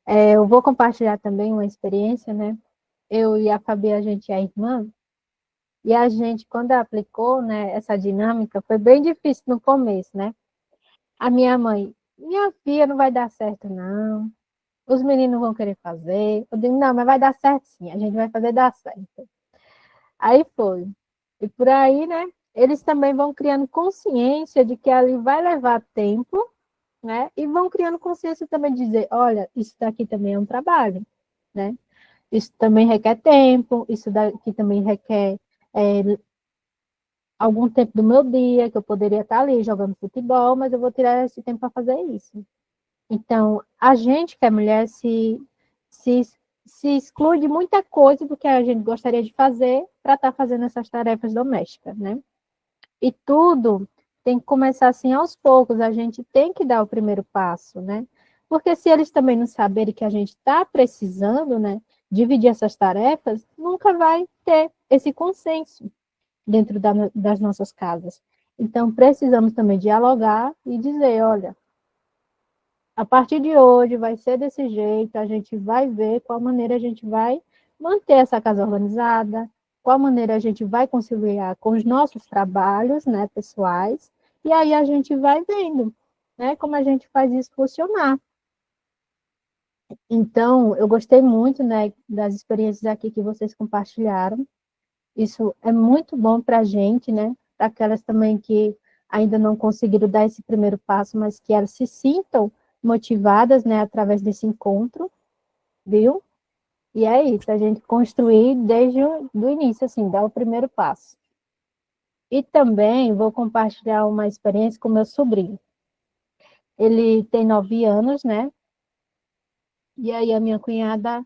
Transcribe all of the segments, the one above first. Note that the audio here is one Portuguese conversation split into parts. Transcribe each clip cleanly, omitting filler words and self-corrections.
Eu vou compartilhar também uma experiência, né? Eu e a Fabi, a gente é irmã, e a gente, quando aplicou, né, essa dinâmica, foi bem difícil no começo, né? A minha mãe, minha filha, não vai dar certo, não. Os meninos vão querer fazer. Eu digo, não, mas vai dar certo sim, a gente vai fazer dar certo. Aí foi. E por aí, né? Eles também vão criando consciência de que ali vai levar tempo, né? E vão criando consciência também de dizer, olha, isso daqui também é um trabalho, né? Isso também requer tempo, isso daqui também requer é, algum tempo do meu dia, que eu poderia estar ali jogando futebol, mas eu vou tirar esse tempo para fazer isso. Então, a gente que é mulher se, se exclui de muita coisa do que a gente gostaria de fazer para estar fazendo essas tarefas domésticas, né? E tudo tem que começar assim aos poucos, a gente tem que dar o primeiro passo, né? Porque se eles também não saberem que a gente está precisando, né, dividir essas tarefas, nunca vai ter esse consenso dentro das nossas casas. Então, precisamos também dialogar e dizer, olha, a partir de hoje vai ser desse jeito, a gente vai ver qual maneira a gente vai manter essa casa organizada, qual maneira a gente vai conciliar com os nossos trabalhos, né, pessoais, e aí a gente vai vendo, né, como a gente faz isso funcionar. Então, eu gostei muito, né, das experiências aqui que vocês compartilharam. Isso é muito bom para a gente, né, para aquelas também que ainda não conseguiram dar esse primeiro passo, mas que elas se sintam motivadas, né, através desse encontro, viu? E é isso, a gente construir desde o do início, assim, dar o primeiro passo. E também vou compartilhar uma experiência com meu sobrinho. Ele tem 9 anos, né? E aí a minha cunhada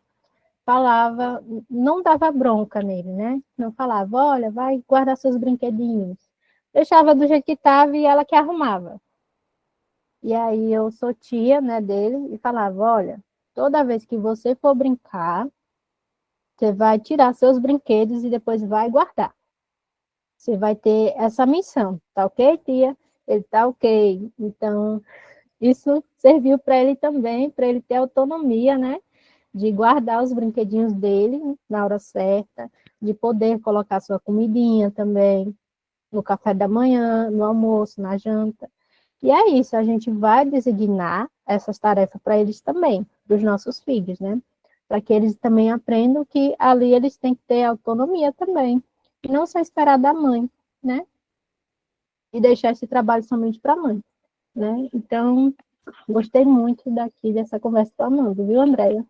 falava, não dava bronca nele, né? Não falava, olha, vai guardar seus brinquedinhos. Deixava do jeito que estava e ela que arrumava. E aí eu sou tia, né, dele e falava, olha, toda vez que você for brincar, você vai tirar seus brinquedos e depois vai guardar. Você vai ter essa missão, tá ok, tia? Ele tá ok. Então, isso serviu para ele também, para ele ter autonomia, né? De guardar os brinquedinhos dele na hora certa, de poder colocar sua comidinha também, no café da manhã, no almoço, na janta. E é isso, a gente vai designar essas tarefas para eles também, para os nossos filhos, né? Para que eles também aprendam que ali eles têm que ter autonomia também, e não só esperar da mãe, né? E deixar esse trabalho somente para a mãe, né? Então, gostei muito daqui dessa conversa com a Amanda, viu, Andréia?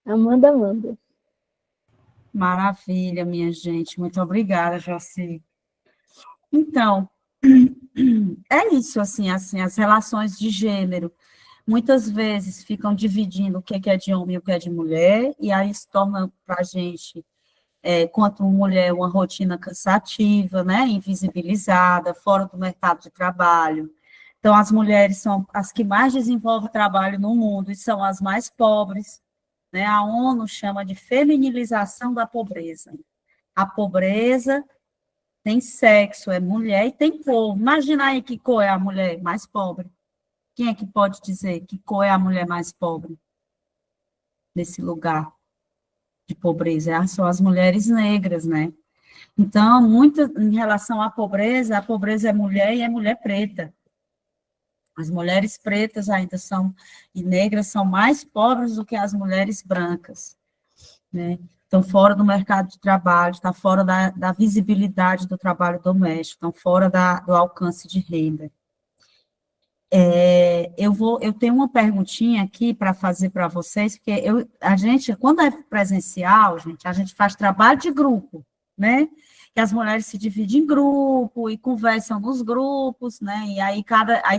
Amanda, Amanda. Maravilha, minha gente. Muito obrigada, Joci. Então, é isso, assim, as relações de gênero muitas vezes ficam dividindo o que é de homem e o que é de mulher, e aí isso torna para a gente, quanto mulher, uma rotina cansativa, né, invisibilizada, fora do mercado de trabalho. Então, as mulheres são as que mais desenvolvem trabalho no mundo e são as mais pobres, né? A ONU chama de feminilização da pobreza. A pobreza tem sexo, é mulher e tem cor. Imagina aí que cor é a mulher mais pobre. Quem é que pode dizer que cor é a mulher mais pobre nesse lugar de pobreza? São as mulheres negras, né? Então, muito em relação à pobreza, a pobreza é mulher e é mulher preta. As mulheres pretas ainda são, e negras são mais pobres do que as mulheres brancas, né? Estão fora do mercado de trabalho, está fora da visibilidade do trabalho doméstico, estão fora do alcance de renda. Eu tenho uma perguntinha aqui para fazer para vocês, porque a gente, quando é presencial, gente, a gente faz trabalho de grupo, né? Que as mulheres se dividem em grupo e conversam nos grupos, né? E aí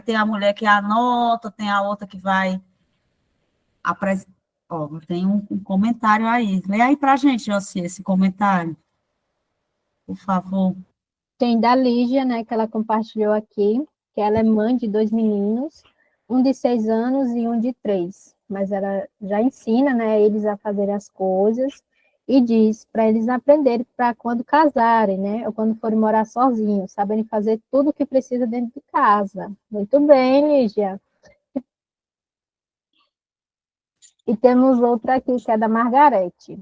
tem a mulher que anota, tem a outra que vai apresentar. Ó, tem um comentário aí. Lê aí para a gente, Josi, esse comentário, por favor. Tem da Lígia, né, que ela compartilhou aqui, que ela é mãe de 2 meninos, um de 6 anos e um de 3. Mas ela já ensina, né, eles a fazerem as coisas e diz para eles aprenderem para quando casarem, né, ou quando forem morar sozinhos, saberem fazer tudo o que precisa dentro de casa. Muito bem, Lígia. E temos outra aqui, que é da Margarete.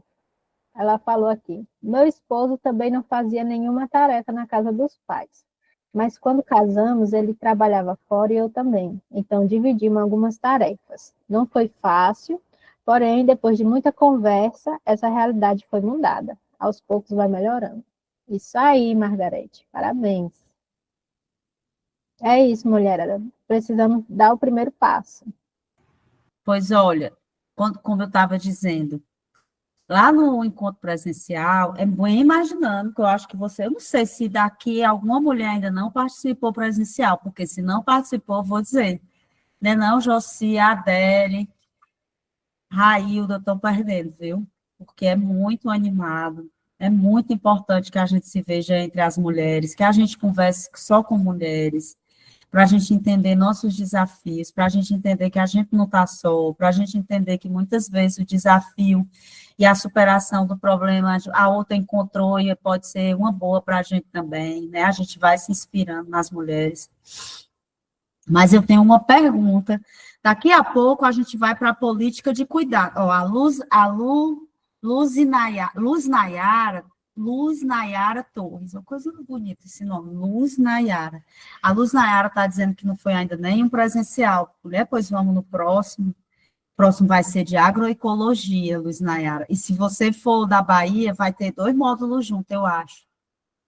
Ela falou aqui: meu esposo também não fazia nenhuma tarefa na casa dos pais, mas quando casamos, ele trabalhava fora e eu também. Então, dividimos algumas tarefas. Não foi fácil, porém, depois de muita conversa, essa realidade foi mudada. Aos poucos vai melhorando. Isso aí, Margarete. Parabéns. É isso, mulher. Precisamos dar o primeiro passo. Pois olha, como eu estava dizendo, lá no encontro presencial, é bem imaginando que eu acho que você, eu não sei se daqui alguma mulher ainda não participou presencial, porque se não participou, eu vou dizer, né não, Josi, Adele, Railda estão perdendo, viu? Porque é muito animado, é muito importante que a gente se veja entre as mulheres, que a gente converse só com mulheres, para a gente entender nossos desafios, para a gente entender que a gente não está só, para a gente entender que muitas vezes o desafio e a superação do problema a outra encontrou e pode ser uma boa para a gente também, né? A gente vai se inspirando nas mulheres. Mas eu tenho uma pergunta. Daqui a pouco a gente vai para a política de cuidado. Ó, Luz Nayara Torres, uma coisa bonita esse nome, Luz Nayara. A Luz Nayara está dizendo que não foi ainda nenhum presencial, né? Pois vamos no próximo. O próximo vai ser de agroecologia, Luz Nayara. E se você for da Bahia, vai ter 2 módulos juntos, eu acho.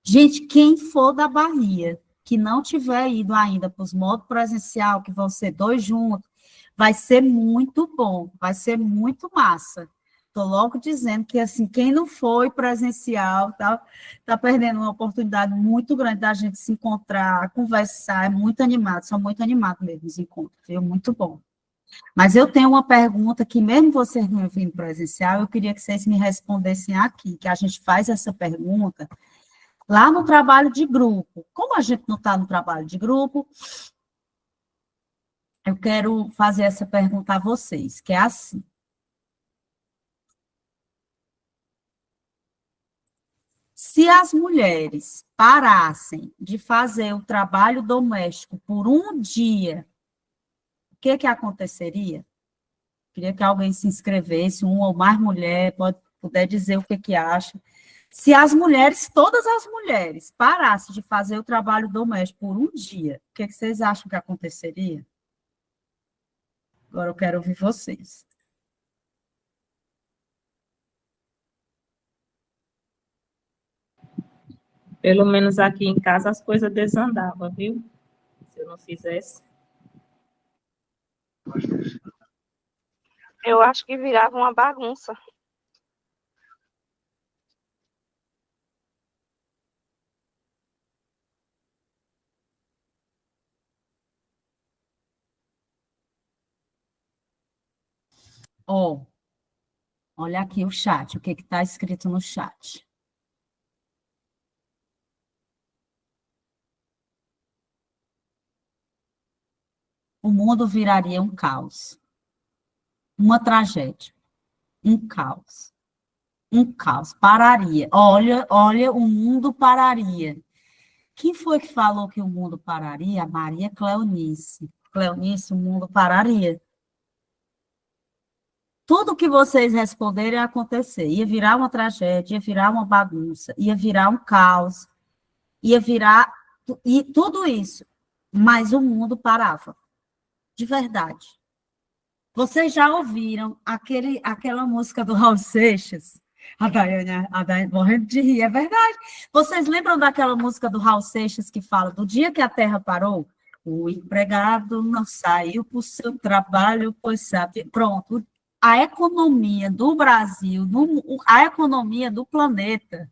Gente, quem for da Bahia, que não tiver ido ainda para os módulos presencial, que vão ser 2 juntos, vai ser muito bom, vai ser muito massa. Estou logo dizendo que, assim, quem não foi presencial tá perdendo uma oportunidade muito grande da gente se encontrar, conversar, é muito animado, são muito animados mesmo os encontros, viu? Muito bom. Mas eu tenho uma pergunta que, mesmo vocês não vindo presencial, eu queria que vocês me respondessem aqui, que a gente faz essa pergunta lá no trabalho de grupo. Como a gente não está no trabalho de grupo, eu quero fazer essa pergunta a vocês, que é assim. Se as mulheres parassem de fazer o trabalho doméstico por um dia, o que que aconteceria? Queria que alguém se inscrevesse, uma ou mais mulher, puder dizer o que que acha. Se as mulheres, todas as mulheres, parassem de fazer o trabalho doméstico por um dia, o que que vocês acham que aconteceria? Agora eu quero ouvir vocês. Pelo menos aqui em casa as coisas desandavam, viu? Se eu não fizesse. Eu acho que virava uma bagunça. Oh, olha aqui o chat, o que está escrito no chat. O mundo viraria um caos, uma tragédia, um caos, pararia. Olha, o mundo pararia. Quem foi que falou que o mundo pararia? A Maria Cleonice. Cleonice, o mundo pararia. Tudo que vocês responderem ia acontecer. Ia virar uma tragédia, ia virar uma bagunça, ia virar um caos, ia virar e tudo isso. Mas o mundo parava. De verdade. Vocês já ouviram aquela música do Raul Seixas? A Daiane morrendo de rir, é verdade. Vocês lembram daquela música do Raul Seixas que fala do dia que a Terra parou? O empregado não saiu para o seu trabalho, pois sabe. Pronto. A economia do Brasil, a economia do planeta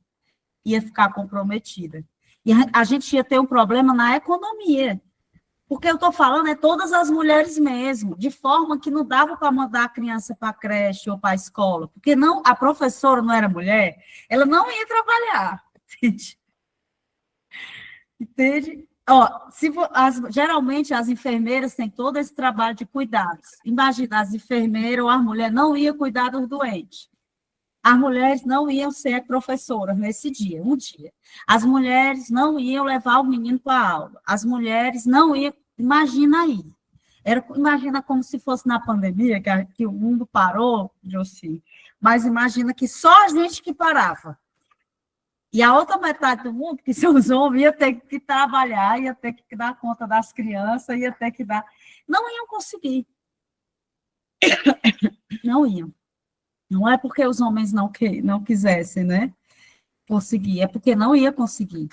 ia ficar comprometida. E a gente ia ter um problema na economia. Porque eu estou falando é todas as mulheres mesmo, de forma que não dava para mandar a criança para a creche ou para a escola, porque não, a professora não era mulher, ela não ia trabalhar, entende? Entende? Ó, geralmente as enfermeiras têm todo esse trabalho de cuidados. Imagina, as enfermeiras ou as mulheres não iam cuidar dos doentes. As mulheres não iam ser professoras nesse dia, um dia. As mulheres não iam levar o menino para a aula. As mulheres não iam. Imagina aí. Imagina como se fosse na pandemia, que o mundo parou, Josi, mas imagina que só a gente que parava. E a outra metade do mundo, que são os homens, ia ter que trabalhar, ia ter que dar conta das crianças, ia ter que dar... Não iam conseguir. Não iam. Não é porque os homens não quisessem, né, conseguir, é porque não ia conseguir.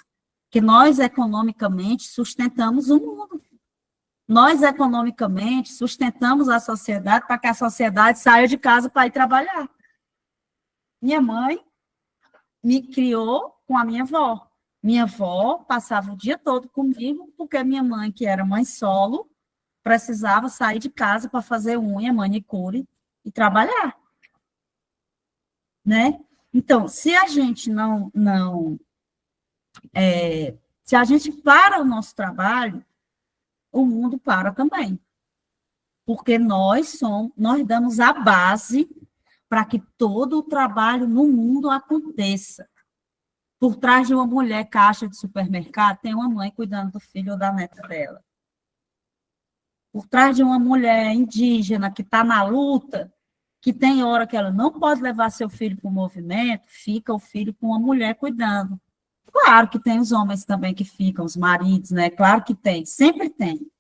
Porque nós, economicamente, sustentamos o mundo. Nós, economicamente, sustentamos a sociedade para que a sociedade saia de casa para ir trabalhar. Minha mãe me criou com a minha avó. Minha avó passava o dia todo comigo, porque minha mãe, que era mãe solo, precisava sair de casa para fazer unha, manicure e trabalhar. Né? Então, se a gente se a gente para o nosso trabalho, o mundo para também. Porque nós damos a base para que todo o trabalho no mundo aconteça. Por trás de uma mulher caixa de supermercado, tem uma mãe cuidando do filho ou da neta dela. Por trás de uma mulher indígena que está na luta, que tem hora que ela não pode levar seu filho para o movimento, fica o filho com uma mulher cuidando. Claro que tem os homens também que ficam, os maridos, né? Claro que tem, sempre tem.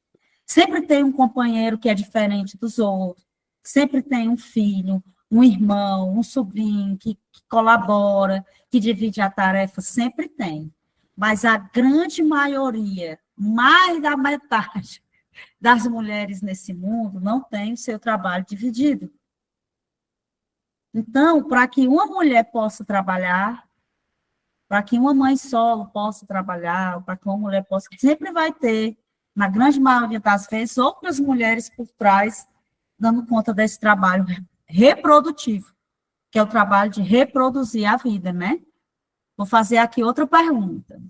Sempre tem um companheiro que é diferente dos outros, sempre tem um filho, um irmão, um sobrinho que colabora, que divide a tarefa, sempre tem. Mas a grande maioria, mais da metade das mulheres nesse mundo, não tem o seu trabalho dividido. Então, para que uma mulher possa trabalhar, para que uma mãe solo possa trabalhar, para que uma mulher possa... Sempre vai ter, na grande maioria das vezes, outras mulheres por trás, dando conta desse trabalho reprodutivo, que é o trabalho de reproduzir a vida, né? Vou fazer aqui outra pergunta.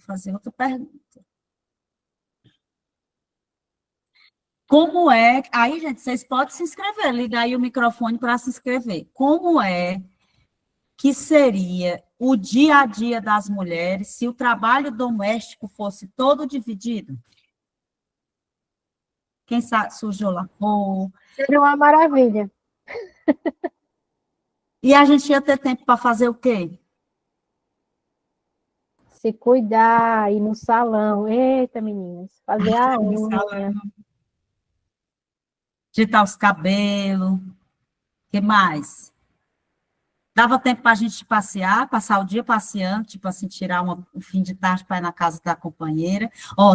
Como é... Aí, gente, vocês podem se inscrever, ligar aí o microfone para se inscrever. Como é que seria o dia a dia das mulheres se o trabalho doméstico fosse todo dividido? Quem sabe, sujou lavou. Seria uma maravilha. E a gente ia ter tempo para fazer o quê? Se cuidar, ir no salão. Eita, meninas, fazer a unha. Ajeitar os cabelos. O que mais? Dava tempo para a gente passear, passar o dia passeando, tipo assim, tirar um fim de tarde para ir na casa da companheira.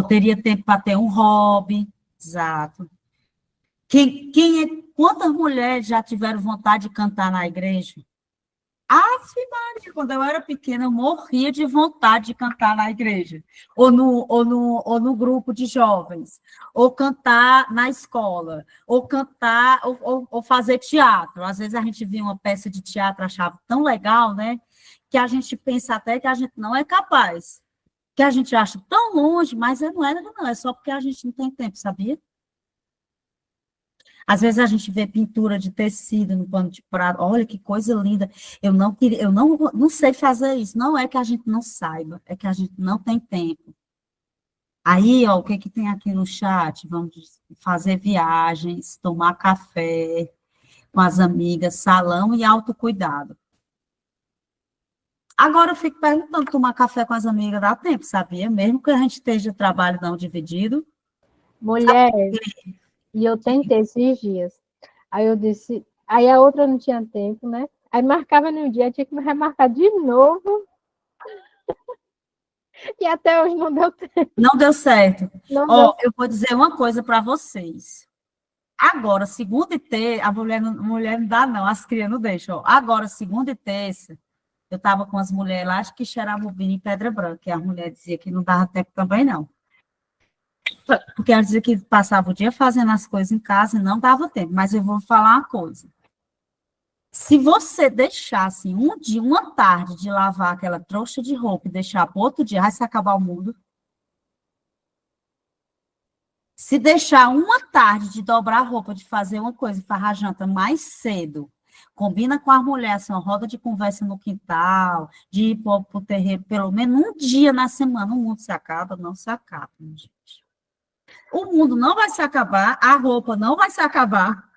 Teria tempo para ter um hobby. Exato. Quantas mulheres já tiveram vontade de cantar na igreja? Maria, quando eu era pequena, eu morria de vontade de cantar na igreja, ou no grupo de jovens, ou cantar na escola, ou cantar, ou fazer teatro. Às vezes a gente via uma peça de teatro, achava tão legal, né? Que a gente pensa até que a gente não é capaz, que a gente acha tão longe, mas não é só porque a gente não tem tempo, sabia? Às vezes a gente vê pintura de tecido no pano de prato, olha que coisa linda. Eu não sei fazer isso. Não é que a gente não saiba, é que a gente não tem tempo. Aí, o que tem aqui no chat? Vamos fazer viagens, tomar café com as amigas, salão e autocuidado. Agora eu fico perguntando, tomar café com as amigas dá tempo, sabia? Mesmo que a gente esteja trabalho não dividido. Mulher, e eu tentei esses dias. Aí eu disse, aí a outra não tinha tempo, né? Aí marcava no dia, tinha que me remarcar de novo. E até hoje não deu tempo. Não deu certo. Não Eu vou dizer uma coisa para vocês. Agora, segunda e terça, a mulher não dá, não, as crias não deixam. Agora, segunda e terça, eu estava com as mulheres lá, acho que Xeramubim e Pedra Branca, e a mulher dizia que não dava tempo também, não. Porque ela dizia que passava o dia fazendo as coisas em casa e não dava tempo. Mas eu vou falar uma coisa. Se você deixasse um dia, uma tarde de lavar aquela trouxa de roupa e deixar para outro dia, vai se acabar o mundo. Se deixar uma tarde de dobrar a roupa, de fazer uma coisa, farrar a janta mais cedo, combina com a mulher, assim, uma roda de conversa no quintal, de ir para o terreiro, pelo menos um dia na semana, o mundo se acaba, não se acaba, gente. O mundo não vai se acabar, a roupa não vai se acabar,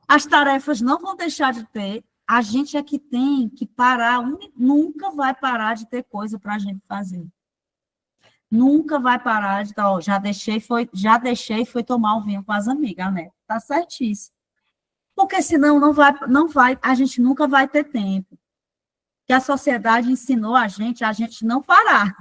as tarefas não vão deixar de ter, a gente é que tem que parar, nunca vai parar de ter coisa para a gente fazer. Nunca vai parar de, ó, já deixei, foi tomar um vinho com as amigas, né? Tá certíssimo. Porque senão não vai, a gente nunca vai ter tempo. Que a sociedade ensinou a gente não parar.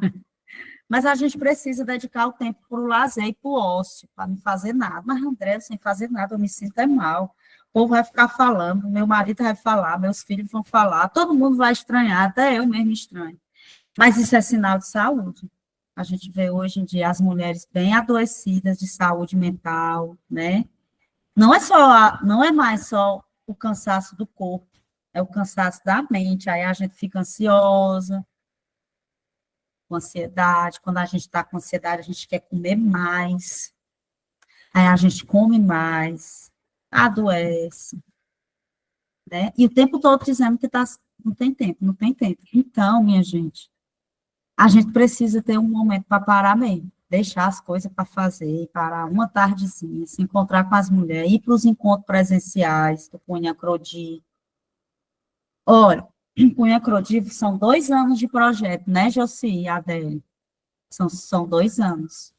Mas a gente precisa dedicar o tempo para o lazer e para o ócio, para não fazer nada. Mas, André, sem fazer nada, eu me sinto mal. O povo vai ficar falando, meu marido vai falar, meus filhos vão falar, todo mundo vai estranhar, até eu mesmo estranho. Mas isso é sinal de saúde. A gente vê hoje em dia as mulheres bem adoecidas de saúde mental, né? Não é mais só o cansaço do corpo, é o cansaço da mente. Aí a gente fica ansiosa, com ansiedade. Quando a gente está com ansiedade, a gente quer comer mais. Aí a gente come mais, adoece, né? E o tempo todo dizendo que não tem tempo, não tem tempo. Então, minha gente, a gente precisa ter um momento para parar mesmo, deixar as coisas para fazer, parar uma tardezinha, se encontrar com as mulheres, ir para os encontros presenciais do Cunha Crodi. Olha, Cunha Crodi são 2 anos de projeto, né, Josi e Adele? São 2 anos.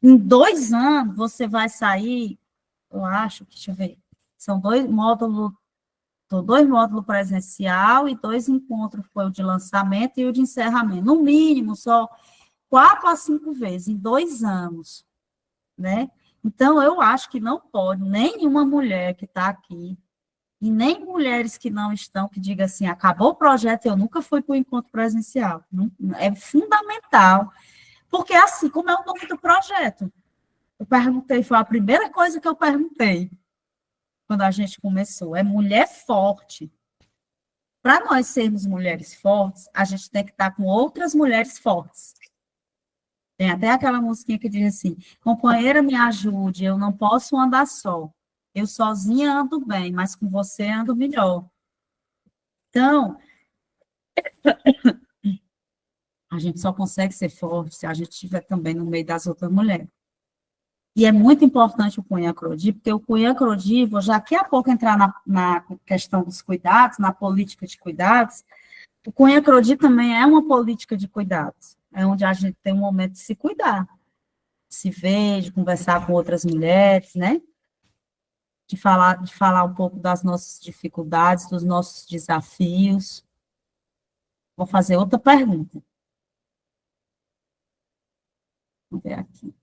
Em 2 anos, você vai sair, eu acho, deixa eu ver, são 2 módulos presencial e 2 encontros, foi o de lançamento e o de encerramento. No mínimo, só 4 a 5 vezes em 2 anos, né? Então, eu acho que não pode nenhuma mulher que está aqui, e nem mulheres que não estão, que diga assim, acabou o projeto, eu nunca fui para o encontro presencial. É fundamental, porque assim, como é o nome do projeto? Eu perguntei, foi a primeira coisa que eu perguntei, quando a gente começou, é mulher forte. Para nós sermos mulheres fortes, a gente tem que estar com outras mulheres fortes. Tem até aquela musiquinha que diz assim, companheira, me ajude, eu não posso andar só. Eu sozinha ando bem, mas com você ando melhor. Então, a gente só consegue ser forte se a gente estiver também no meio das outras mulheres. E é muito importante o Cunha Crodi, porque o Cunha Crodi, vou já daqui a pouco entrar na questão dos cuidados, na política de cuidados, o Cunha Crodi também é uma política de cuidados, é onde a gente tem um momento de se cuidar, de se ver, de conversar com outras mulheres, né? De falar um pouco das nossas dificuldades, dos nossos desafios. Vou fazer outra pergunta. Vamos ver aqui.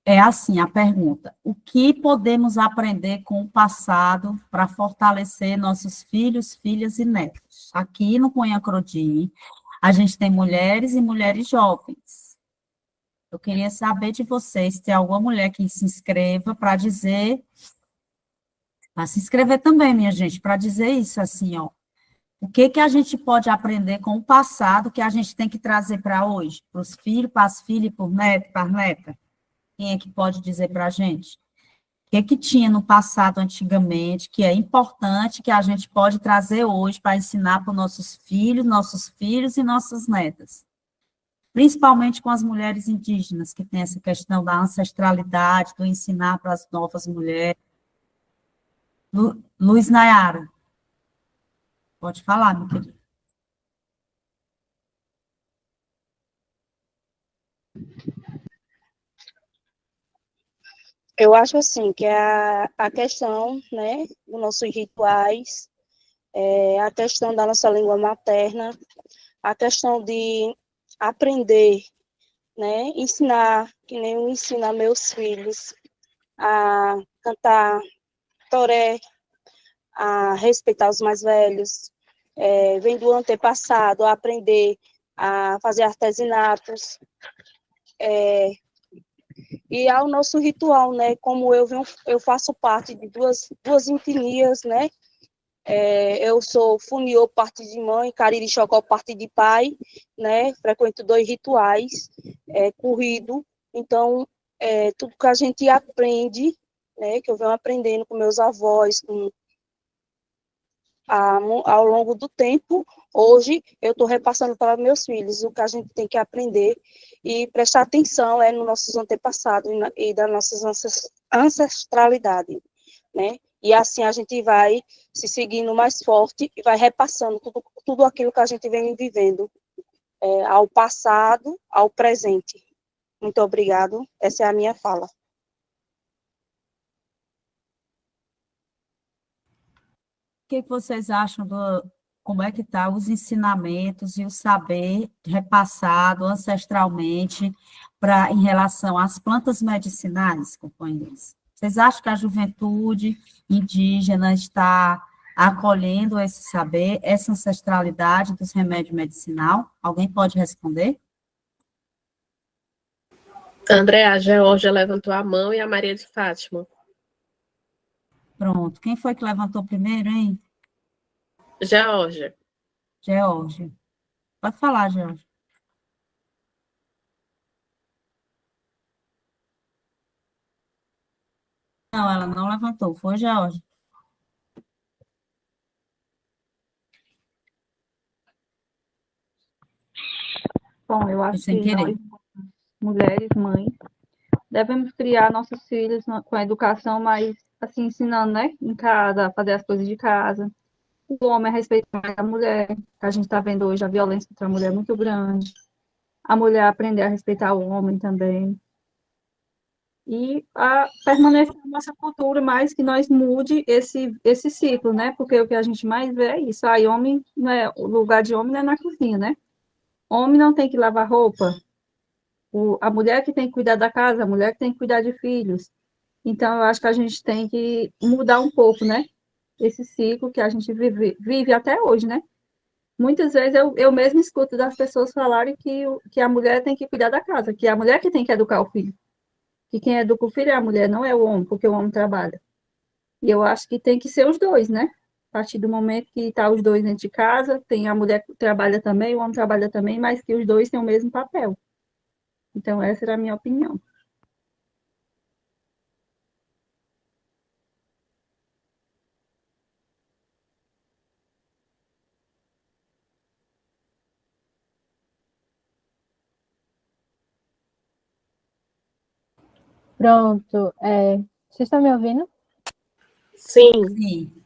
É assim a pergunta: o que podemos aprender com o passado para fortalecer nossos filhos, filhas e netos? Aqui no Cunha Crodi, a gente tem mulheres e mulheres jovens. Eu queria saber de vocês, se tem alguma mulher que se inscreva para dizer, para se inscrever também, minha gente, para dizer isso assim, ó. O que que a gente pode aprender com o passado que a gente tem que trazer para hoje? Para os filhos, para as filhas, para os netos, para as netas? Quem é que pode dizer para a gente? O que tinha no passado, antigamente, que é importante, que a gente pode trazer hoje para ensinar para os nossos filhos e nossas netas? Principalmente com as mulheres indígenas, que tem essa questão da ancestralidade, do ensinar para as novas mulheres. Luiz Nayara, pode falar, meu querido. Eu acho assim que a questão, né, dos nossos rituais, a questão da nossa língua materna, a questão de aprender, né, ensinar, que nem eu ensino a meus filhos a cantar toré, a respeitar os mais velhos, vem do antepassado, a aprender a fazer artesanatos, e ao nosso ritual, né, como eu faço parte de duas etnias, né, eu sou Funiô, parte de mãe, Cariri Chocó, parte de pai, né, frequento 2 rituais, corrido, então, tudo que a gente aprende, né, que eu venho aprendendo com meus avós, ao longo do tempo, hoje eu estou repassando para meus filhos o que a gente tem que aprender e prestar atenção nos nossos antepassados e da nossa ancestralidade, né? E assim a gente vai se seguindo mais forte e vai repassando tudo aquilo que a gente vem vivendo ao passado, ao presente. Muito obrigado. Essa é a minha fala. O que vocês acham como é que tá os ensinamentos e o saber repassado ancestralmente em relação às plantas medicinais, companheiros? Vocês acham que a juventude indígena está acolhendo esse saber, essa ancestralidade dos remédios medicinal? Alguém pode responder? André, a Georgia levantou a mão e a Maria de Fátima. Pronto. Quem foi que levantou primeiro, hein? Georgia. Georgia. Pode falar, Georgia. Não, ela não levantou. Foi, Georgia. Bom, eu acho Sem que nós, querer. mulheres, mães, devemos criar nossos filhos com a educação, mas assim, ensinando, né, em casa, a fazer as coisas de casa. O homem a respeitar mais a mulher, que a gente está vendo hoje a violência contra a mulher é muito grande. A mulher aprender a respeitar o homem também. E a permanecer na nossa cultura, mais que nós mude esse ciclo, né? Porque o que a gente mais vê é isso. Aí, homem, não é, o lugar de homem não é na cozinha, né? Homem não tem que lavar roupa, a mulher que tem que cuidar da casa, a mulher que tem que cuidar de filhos. Então, eu acho que a gente tem que mudar um pouco, né? Esse ciclo que a gente vive até hoje, né? Muitas vezes eu mesmo escuto das pessoas falarem que a mulher tem que cuidar da casa, que é a mulher que tem que educar o filho. Que quem educa o filho é a mulher, não é o homem, porque o homem trabalha. E eu acho que tem que ser os dois, né? A partir do momento que tá os dois dentro de casa, tem a mulher que trabalha também, o homem trabalha também, mas que os dois têm o mesmo papel. Então, essa era a minha opinião. Pronto. Vocês estão me ouvindo? Sim. Sim.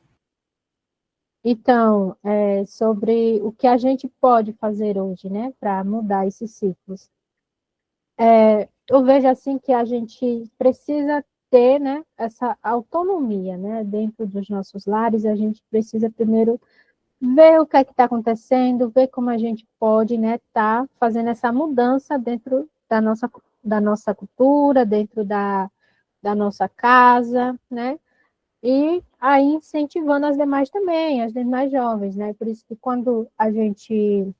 Então, sobre o que a gente pode fazer hoje, né, para mudar esses ciclos. Eu vejo assim que a gente precisa ter, né, essa autonomia, né, dentro dos nossos lares. A gente precisa primeiro ver o que é que está acontecendo, ver como a gente pode, né, tá fazendo essa mudança dentro da nossa cultura, dentro da nossa casa, né, e aí incentivando as demais também, as demais jovens, né, por isso que quando a gente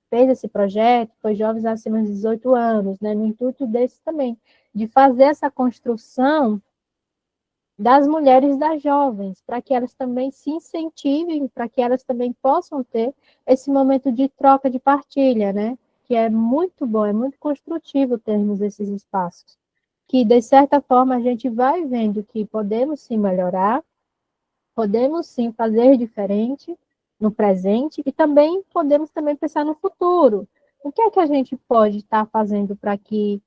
fez esse projeto, foi jovens acima de 18 anos, né, no intuito desse também, de fazer essa construção das mulheres e das jovens, para que elas também se incentivem, para que elas também possam ter esse momento de troca, de partilha, né? Que é muito bom, é muito construtivo termos esses espaços. Que, de certa forma, a gente vai vendo que podemos sim melhorar, podemos sim fazer diferente no presente e também podemos também pensar no futuro. O que é que a gente pode estar fazendo para que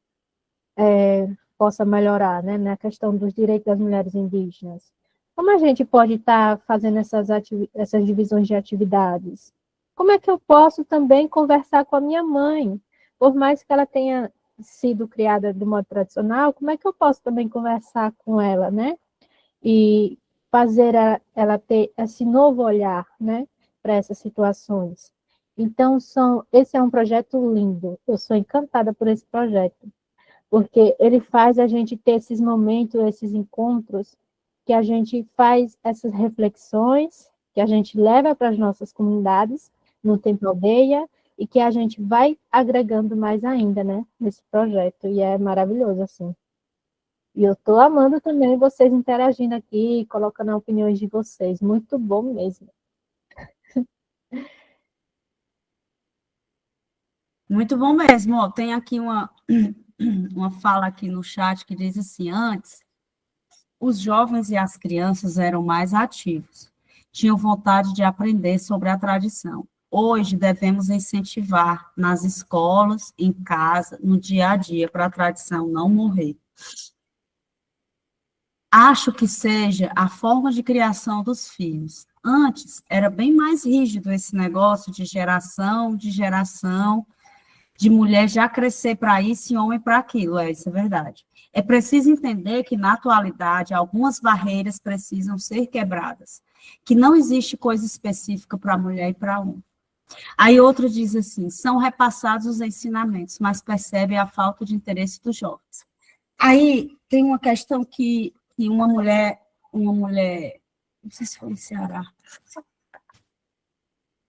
possa melhorar, né, na questão dos direitos das mulheres indígenas? Como a gente pode estar fazendo essas divisões de atividades? Como é que eu posso também conversar com a minha mãe? Por mais que ela tenha sido criada de modo tradicional, como é que eu posso também conversar com ela, né? E fazer ela ter esse novo olhar, né, para essas situações. Então, esse é um projeto lindo. Eu sou encantada por esse projeto porque ele faz a gente ter esses momentos, esses encontros, que a gente faz essas reflexões, que a gente leva para as nossas comunidades, no Tempo Aldeia, e que a gente vai agregando mais ainda, né, nesse projeto, e é maravilhoso, assim. E eu estou amando também vocês interagindo aqui, colocando as opiniões de vocês, muito bom mesmo. Muito bom mesmo. Ó, tem aqui uma fala aqui no chat que diz assim, antes, os jovens e as crianças eram mais ativos, tinham vontade de aprender sobre a tradição. Hoje, devemos incentivar nas escolas, em casa, no dia a dia, para a tradição não morrer. Acho que seja a forma de criação dos filhos. Antes, era bem mais rígido esse negócio de geração, de mulher já crescer para isso e homem para aquilo, isso é verdade. É preciso entender que, na atualidade, algumas barreiras precisam ser quebradas, que não existe coisa específica para mulher e para homem. Aí outro diz assim, são repassados os ensinamentos, mas percebe a falta de interesse dos jovens. Aí tem uma questão que uma mulher, não sei se foi em Ceará,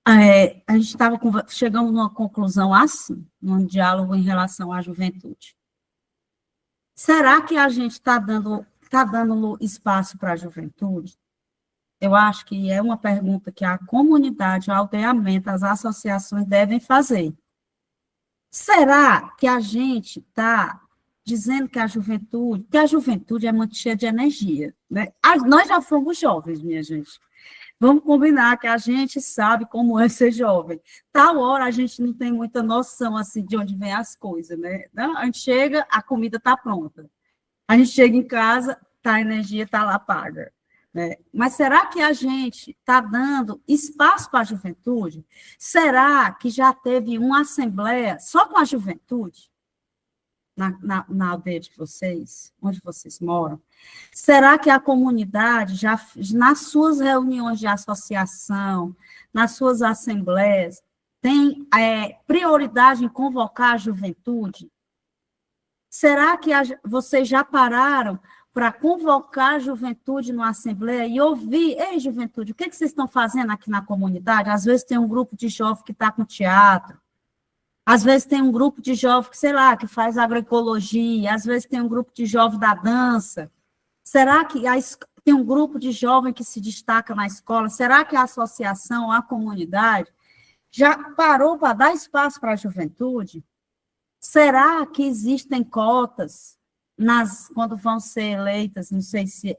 a gente estava chegando numa conclusão assim, num diálogo em relação à juventude. Será que a gente está dando espaço para a juventude? Eu acho que é uma pergunta que a comunidade, o aldeamento, as associações devem fazer. Será que a gente está dizendo que a juventude é muito cheia de energia, né? Nós já fomos jovens, minha gente. Vamos combinar que a gente sabe como é ser jovem. Tal hora a gente não tem muita noção assim, de onde vem as coisas, né? A gente chega, a comida está pronta. A gente chega em casa, a energia está lá paga. Né? Mas será que a gente está dando espaço para a juventude? Será que já teve uma assembleia só com a juventude? Na aldeia de vocês, onde vocês moram? Será que a comunidade, já nas suas reuniões de associação, nas suas assembleias, tem prioridade em convocar a juventude? Será que vocês já pararam para convocar a juventude numa assembleia e ouvir, ei, juventude, o que vocês estão fazendo aqui na comunidade? Às vezes tem um grupo de jovens que está com teatro, às vezes tem um grupo de jovens que, sei lá, que faz agroecologia, às vezes tem um grupo de jovens da dança. Será que tem um grupo de jovens que se destaca na escola? Será que a associação, a comunidade, já parou para dar espaço para a juventude? Será que existem cotas quando vão ser eleitas, não sei se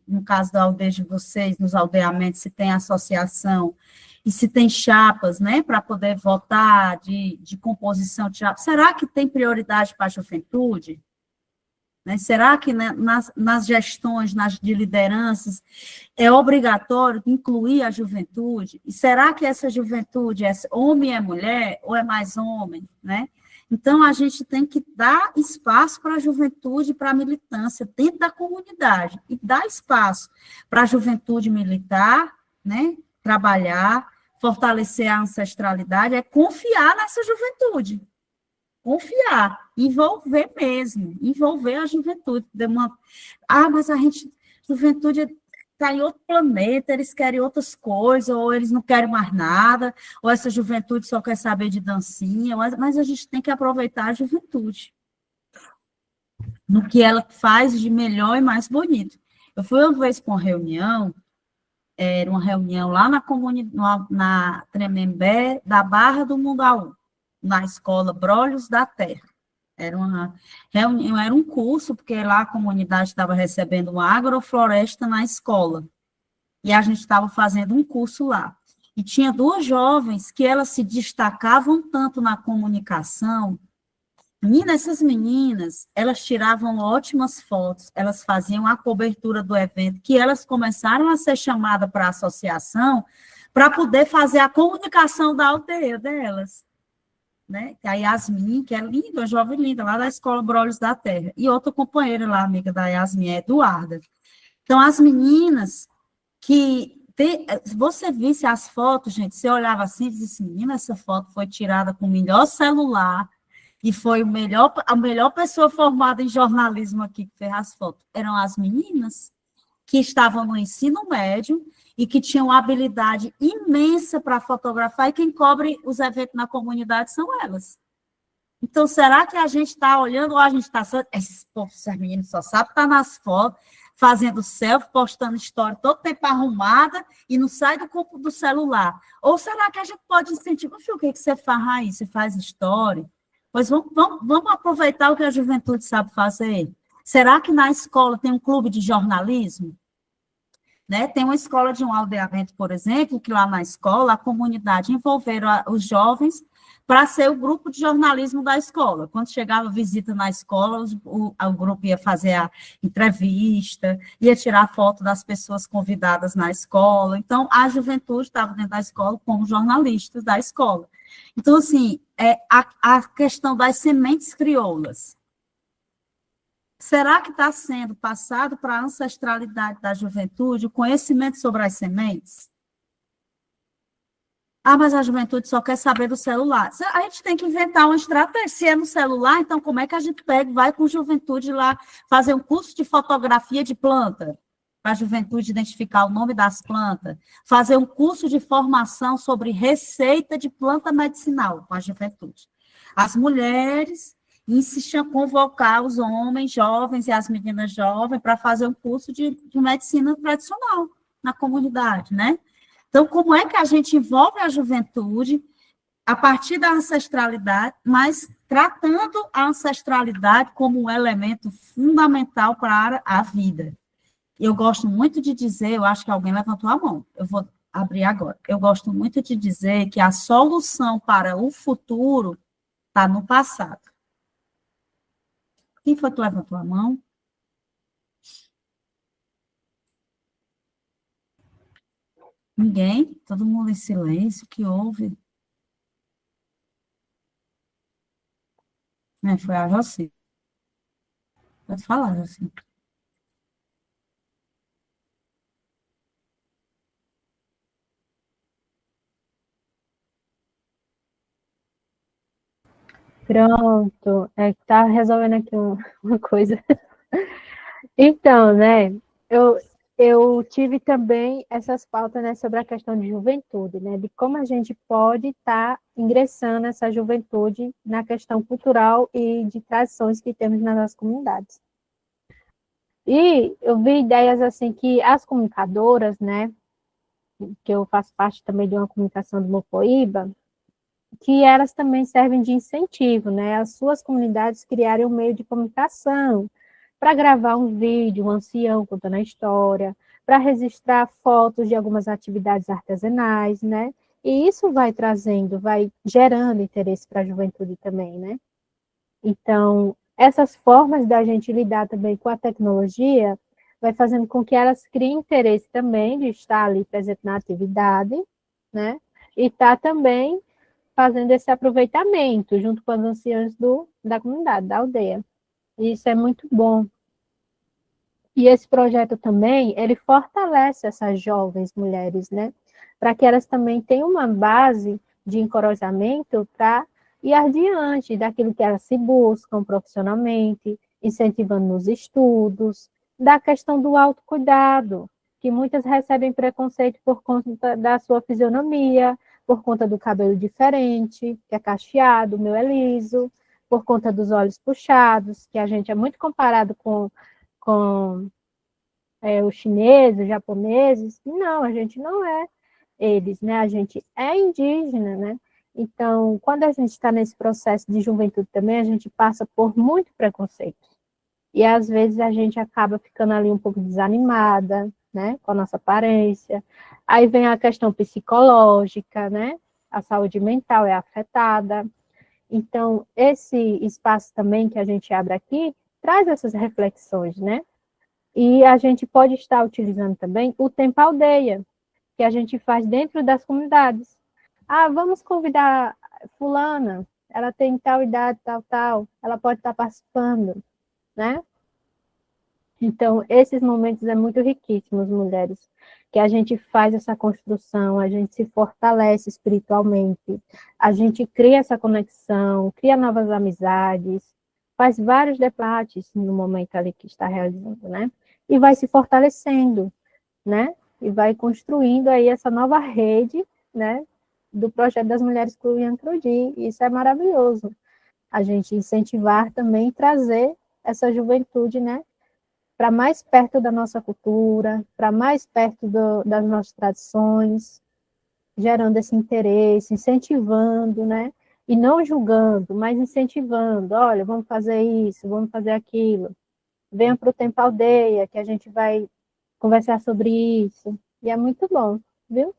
no caso da aldeia de vocês, nos aldeamentos, se tem associação, e se tem chapas, né, para poder votar de composição de chapas, será que tem prioridade para a juventude? Né? Será que nas gestões, de lideranças, é obrigatório incluir a juventude? E será que essa juventude é homem e é mulher, ou é mais homem, né? Então, a gente tem que dar espaço para a juventude, para a militância, dentro da comunidade, e dar espaço para a juventude militar, né, trabalhar, fortalecer a ancestralidade, é confiar nessa juventude, confiar, envolver mesmo, envolver a juventude. Mas a juventude está em outro planeta, eles querem outras coisas, ou eles não querem mais nada, ou essa juventude só quer saber de dancinha, mas a gente tem que aproveitar a juventude, no que ela faz de melhor e mais bonito. Eu fui uma vez para uma reunião, era uma reunião lá na Tremembé, da Barra do Mundaú, na escola Brolhos da Terra. Era uma reunião, era um curso, porque lá a comunidade estava recebendo uma agrofloresta na escola. E a gente estava fazendo um curso lá. E tinha duas jovens que elas se destacavam tanto na comunicação. Essas meninas, elas tiravam ótimas fotos, elas faziam a cobertura do evento, que elas começaram a ser chamadas para a associação para poder fazer a comunicação da aldeia delas. Né? A Yasmin, que é linda, uma jovem linda, lá da Escola Brolhos da Terra, e outra companheira lá, amiga da Yasmin, é Eduarda. Então, as meninas se você visse as fotos, gente, você olhava assim e dizia assim, menina, essa foto foi tirada com o melhor celular, e foi a melhor pessoa formada em jornalismo aqui que fez as fotos. Eram as meninas que estavam no ensino médio e que tinham uma habilidade imensa para fotografar, e quem cobre os eventos na comunidade são elas. Então, será que a gente está olhando, ou a gente está só... Essas meninas só sabem estar nas fotos, fazendo selfie, postando história, todo tempo arrumada, e não sai do celular. Ou será que a gente pode incentivar? O que você faz aí? Você faz história? Pois vamos aproveitar o que a juventude sabe fazer. Será que na escola tem um clube de jornalismo? Né? Tem uma escola de um aldeamento, por exemplo, que lá na escola a comunidade envolveram os jovens para ser o grupo de jornalismo da escola. Quando chegava visita na escola, o grupo ia fazer a entrevista, ia tirar foto das pessoas convidadas na escola. Então, a juventude estava dentro da escola como jornalistas da escola. Então, assim, a questão das sementes crioulas. Será que está sendo passado para a ancestralidade da juventude o conhecimento sobre as sementes? Ah, mas a juventude só quer saber do celular. A gente tem que inventar uma estratégia. Se é no celular, então como é que a gente pega, vai com a juventude lá fazer um curso de fotografia de planta, para a juventude identificar o nome das plantas, fazer um curso de formação sobre receita de planta medicinal com a juventude. As mulheres insistem em convocar os homens jovens e as meninas jovens para fazer um curso de medicina tradicional na comunidade, né? Então, como é que a gente envolve a juventude a partir da ancestralidade, mas tratando a ancestralidade como um elemento fundamental para a vida? Eu gosto muito de dizer, eu acho que alguém levantou a mão, eu vou abrir agora. Eu gosto muito de dizer que a solução para o futuro está no passado. Quem foi que levantou a mão? Ninguém? Todo mundo em silêncio, o que houve? Foi a Joci. Pode falar, Joci. Pronto, tá resolvendo aqui uma coisa. Então, né, eu tive também essas pautas, né, sobre a questão de juventude, né, de como a gente pode estar ingressando essa juventude na questão cultural e de tradições que temos nas nossas comunidades. E eu vi ideias assim que as comunicadoras, né, que eu faço parte também de uma comunicação do Mocoíba, que elas também servem de incentivo, né, as suas comunidades criarem um meio de comunicação, para gravar um vídeo, um ancião contando a história, para registrar fotos de algumas atividades artesanais, né? E isso vai trazendo, vai gerando interesse para a juventude também, né? Então, essas formas da gente lidar também com a tecnologia vai fazendo com que elas criem interesse também de estar ali presente na atividade, né? E estar também fazendo esse aproveitamento junto com os anciãos da comunidade, da aldeia. Isso é muito bom. E esse projeto também, ele fortalece essas jovens mulheres, né? Para que elas também tenham uma base de encorajamento para ir adiante daquilo que elas se buscam profissionalmente, incentivando nos estudos, da questão do autocuidado, que muitas recebem preconceito por conta da sua fisionomia, por conta do cabelo diferente, que é cacheado, o meu é liso, por conta dos olhos puxados, que a gente é muito comparado com os chineses, os japoneses. Não, a gente não é eles, né? A gente é indígena, né? Então, quando a gente está nesse processo de juventude também, a gente passa por muito preconceito. E, às vezes, a gente acaba ficando ali um pouco desanimada, né? Com a nossa aparência. Aí vem a questão psicológica, né? A saúde mental é afetada. Então, esse espaço também que a gente abre aqui traz essas reflexões, né? E a gente pode estar utilizando também o Tempo Aldeia, que a gente faz dentro das comunidades. Ah, vamos convidar fulana, ela tem tal idade, tal, ela pode estar participando, né? Então, esses momentos é muito riquíssimos, mulheres, que a gente faz essa construção, a gente se fortalece espiritualmente, a gente cria essa conexão, cria novas amizades, faz vários debates no momento ali que está realizando, né? E vai se fortalecendo, né? E vai construindo aí essa nova rede, né? Do projeto das mulheres com o Ian Crudi. Isso é maravilhoso. A gente incentivar também e trazer essa juventude, né? Para mais perto da nossa cultura, para mais perto das nossas tradições, gerando esse interesse, incentivando, né? E não julgando, mas incentivando. Olha, vamos fazer isso, vamos fazer aquilo. venha para o Tempo Aldeia, que a gente vai conversar sobre isso. E é muito bom, viu?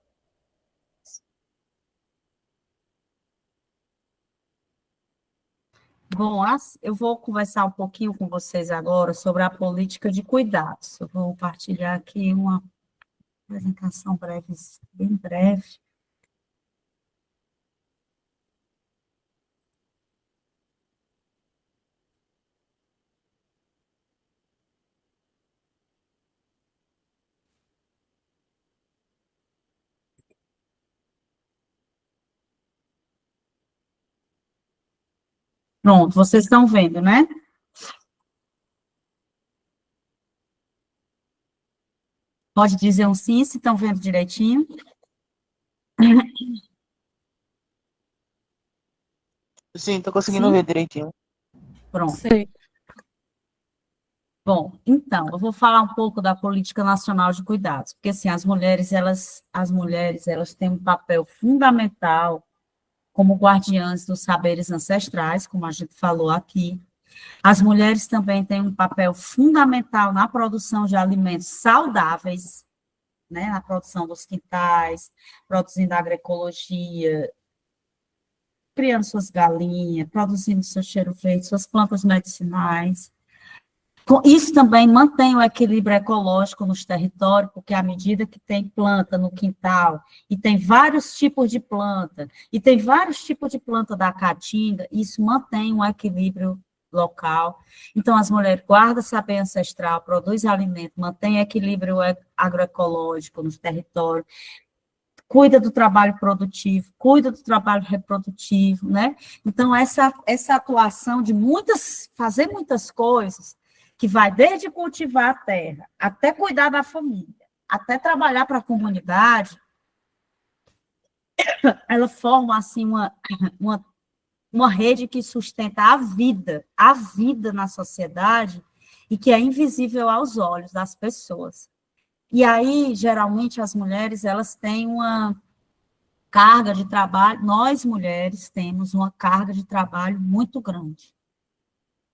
Bom, eu vou conversar um pouquinho com vocês agora sobre a política de cuidados. Eu vou partilhar aqui uma apresentação breve, bem breve. Pronto, vocês estão vendo, né? Pode dizer um sim, se estão vendo direitinho. Sim, tô conseguindo Sim? ver direitinho. Pronto. Sim. Bom, então, eu vou falar um pouco da Política Nacional de Cuidados, porque assim, as mulheres, elas têm um papel fundamental como guardiãs dos saberes ancestrais, como a gente falou aqui. As mulheres também têm um papel fundamental na produção de alimentos saudáveis, né, na produção dos quintais, produzindo agroecologia, criando suas galinhas, produzindo seu cheiro verde, suas plantas medicinais. Isso também mantém o equilíbrio ecológico nos territórios, porque à medida que tem planta no quintal, e tem vários tipos de planta, e tem vários tipos de planta da caatinga, isso mantém um equilíbrio local. Então, as mulheres guardam saber ancestral, produzem alimento, mantém equilíbrio agroecológico nos territórios, cuida do trabalho produtivo, cuida do trabalho reprodutivo, né? Então, essa atuação de fazer muitas coisas, que vai desde cultivar a terra, até cuidar da família, até trabalhar para a comunidade, ela forma, assim, uma rede que sustenta a vida na sociedade, e que é invisível aos olhos das pessoas. E aí, geralmente, as mulheres, elas têm uma carga de trabalho, nós mulheres temos uma carga de trabalho muito grande.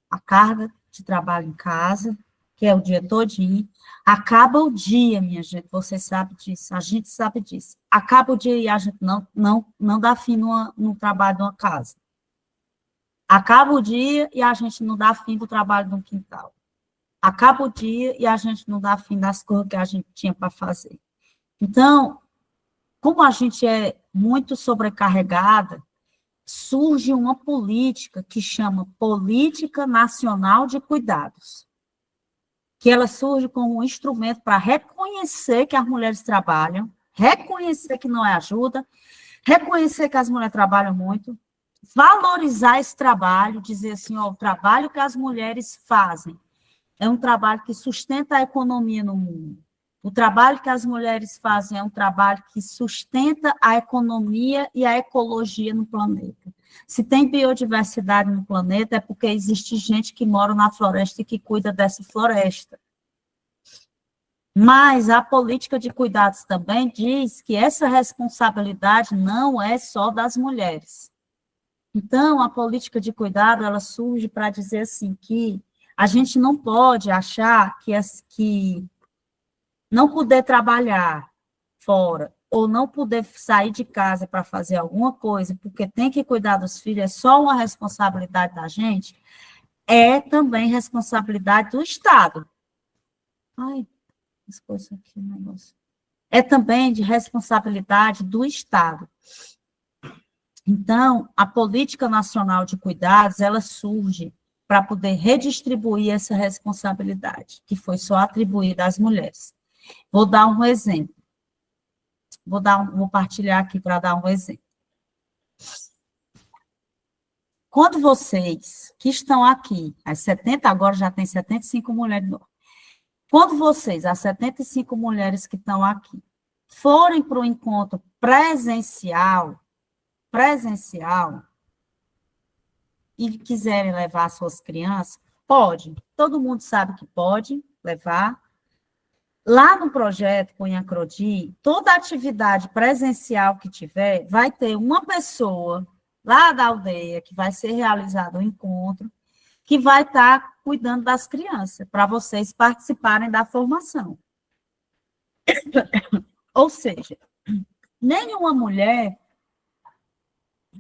A carga de trabalho em casa, que é o dia todinho, acaba o dia, minha gente, você sabe disso, a gente sabe disso. Acaba o dia e a gente não dá fim no trabalho de uma casa. Acaba o dia e a gente não dá fim do trabalho de um quintal. Acaba o dia e a gente não dá fim das coisas que a gente tinha para fazer. Então, como a gente é muito sobrecarregada, surge uma política que chama Política Nacional de Cuidados, que ela surge como um instrumento para reconhecer que as mulheres trabalham, reconhecer que não é ajuda, reconhecer que as mulheres trabalham muito, valorizar esse trabalho, dizer assim, ó, o trabalho que as mulheres fazem é um trabalho que sustenta a economia no mundo. O trabalho que as mulheres fazem é um trabalho que sustenta a economia e a ecologia no planeta. Se tem biodiversidade no planeta, é porque existe gente que mora na floresta e que cuida dessa floresta. Mas a política de cuidados também diz que essa responsabilidade não é só das mulheres. Então, a política de cuidado, ela surge para dizer assim, que a gente não pode achar que não poder trabalhar fora, ou não poder sair de casa para fazer alguma coisa, porque tem que cuidar dos filhos, é só uma responsabilidade da gente, é também responsabilidade do Estado. Ai, isso aqui, negócio. É também de responsabilidade do Estado. Então, a Política Nacional de Cuidados, ela surge para poder redistribuir essa responsabilidade, que foi só atribuída às mulheres. Vou dar um exemplo. Vou partilhar aqui para dar um exemplo. Quando vocês que estão aqui, as 70, agora já tem 75 mulheres, quando vocês, as 75 mulheres que estão aqui, forem para o encontro presencial, e quiserem levar suas crianças, pode. Todo mundo sabe que pode levar. Lá no projeto Cunha Crodi, toda atividade presencial que tiver, vai ter uma pessoa lá da aldeia, que vai ser realizado um encontro, que vai estar cuidando das crianças, para vocês participarem da formação. Ou seja, nenhuma mulher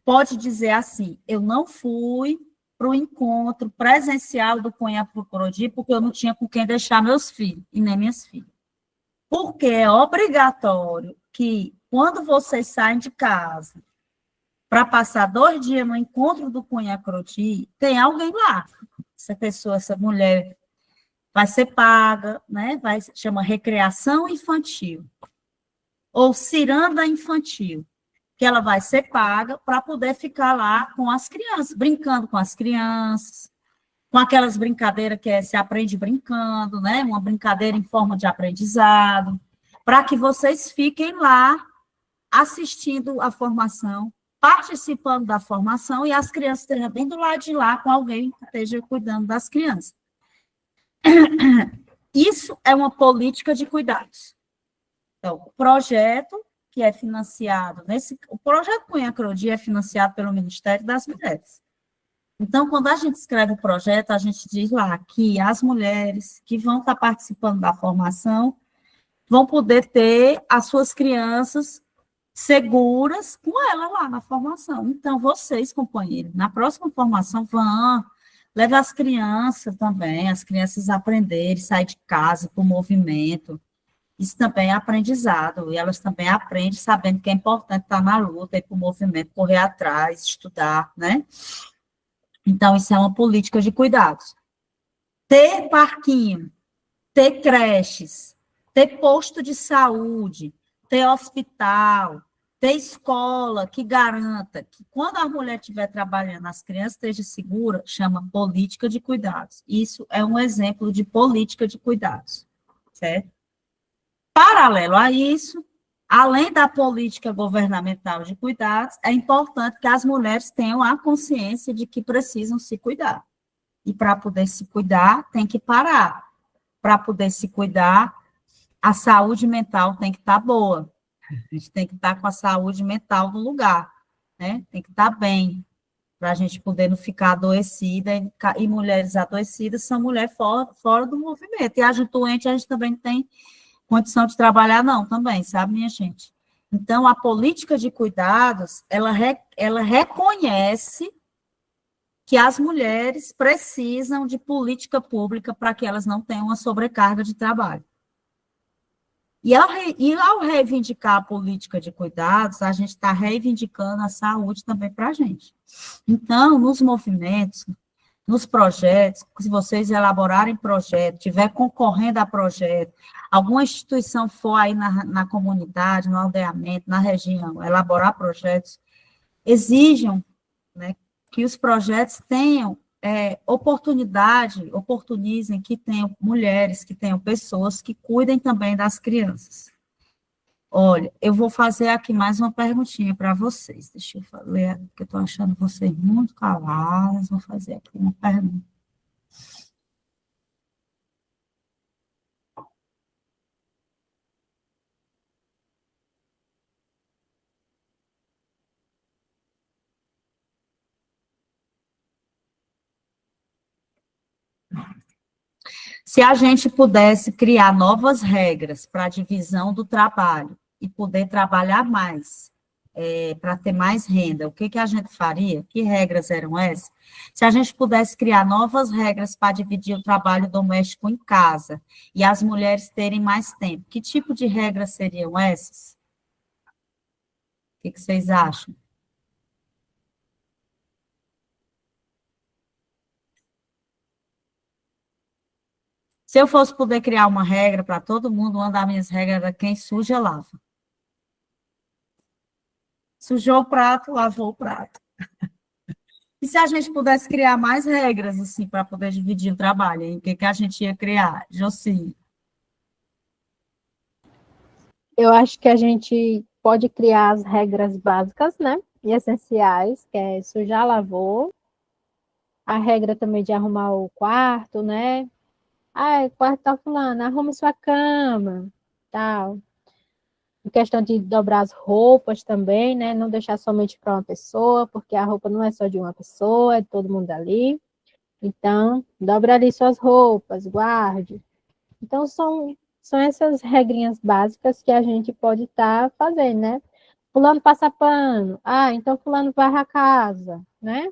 pode dizer assim, eu não fui para o encontro presencial do Cunha Procurodi porque eu não tinha com quem deixar meus filhos, e nem minhas filhas. Porque é obrigatório que, quando vocês saem de casa para passar 2 dias no encontro do Cunha Procurodi, tem alguém lá. Essa pessoa, essa mulher, vai ser paga, né? Chama recreação infantil, ou ciranda infantil, que ela vai ser paga para poder ficar lá com as crianças, brincando com as crianças, com aquelas brincadeiras que se aprende brincando, né? Uma brincadeira em forma de aprendizado, para que vocês fiquem lá assistindo a formação, participando da formação, e as crianças estejam bem do lado de lá com alguém que esteja cuidando das crianças. Isso é uma política de cuidados. Então, o projeto que é financiado, o projeto Cunha Procurodi é financiado pelo Ministério das Mulheres. Então, quando a gente escreve o projeto, a gente diz lá que as mulheres que vão estar participando da formação vão poder ter as suas crianças seguras com ela lá na formação. Então, vocês, companheiros, na próxima formação, leve as crianças também, as crianças aprenderem, sair de casa para o movimento. Isso também é aprendizado, e elas também aprendem sabendo que é importante estar na luta, ir para o movimento, correr atrás, estudar, né? Então, isso é uma política de cuidados. Ter parquinho, ter creches, ter posto de saúde, ter hospital, ter escola que garanta que, quando a mulher estiver trabalhando, as crianças estejam seguras, chama política de cuidados. Isso é um exemplo de política de cuidados, certo? Paralelo a isso, além da política governamental de cuidados, é importante que as mulheres tenham a consciência de que precisam se cuidar. E para poder se cuidar, tem que parar. Para poder se cuidar, a saúde mental tem que estar boa. A gente tem que estar com a saúde mental no lugar, né? Tem que estar bem, para a gente poder não ficar adoecida, e mulheres adoecidas são mulheres fora do movimento. E a gente doente, a gente também tem condição de trabalhar, não, também, sabe, minha gente? Então, a política de cuidados, ela reconhece que as mulheres precisam de política pública para que elas não tenham uma sobrecarga de trabalho. E ao reivindicar a política de cuidados, a gente está reivindicando a saúde também para a gente. Então, nos movimentos, nos projetos, se vocês elaborarem projeto, estiver concorrendo a projeto, alguma instituição for aí na comunidade, no aldeamento, na região, elaborar projetos, exijam, né, que os projetos tenham oportunizem que tenham mulheres, que tenham pessoas que cuidem também das crianças. Olha, eu vou fazer aqui mais uma perguntinha para vocês. Deixa eu ler, porque eu estou achando vocês muito caladas. Vou fazer aqui uma pergunta. Se a gente pudesse criar novas regras para a divisão do trabalho e poder trabalhar mais, para ter mais renda, o que a gente faria? Que regras eram essas? Se a gente pudesse criar novas regras para dividir o trabalho doméstico em casa e as mulheres terem mais tempo, que tipo de regras seriam essas? O que vocês acham? Se eu fosse poder criar uma regra para todo mundo, uma das minhas regras era quem suja, lava. Sujou o prato, lavou o prato. E se a gente pudesse criar mais regras, assim, para poder dividir o trabalho, hein? O que a gente ia criar? Joci? Eu acho que a gente pode criar as regras básicas, né? E essenciais, que é sujar, lavou. A regra também de arrumar o quarto, né? Ah, o quarto tá fulano, arruma sua cama, tal. A questão de dobrar as roupas também, né? Não deixar somente para uma pessoa, porque a roupa não é só de uma pessoa, é de todo mundo ali. Então, dobra ali suas roupas, guarde. Então, são essas regrinhas básicas que a gente pode estar fazendo, né? Fulano passa pano. Ah, então fulano varre a casa, né?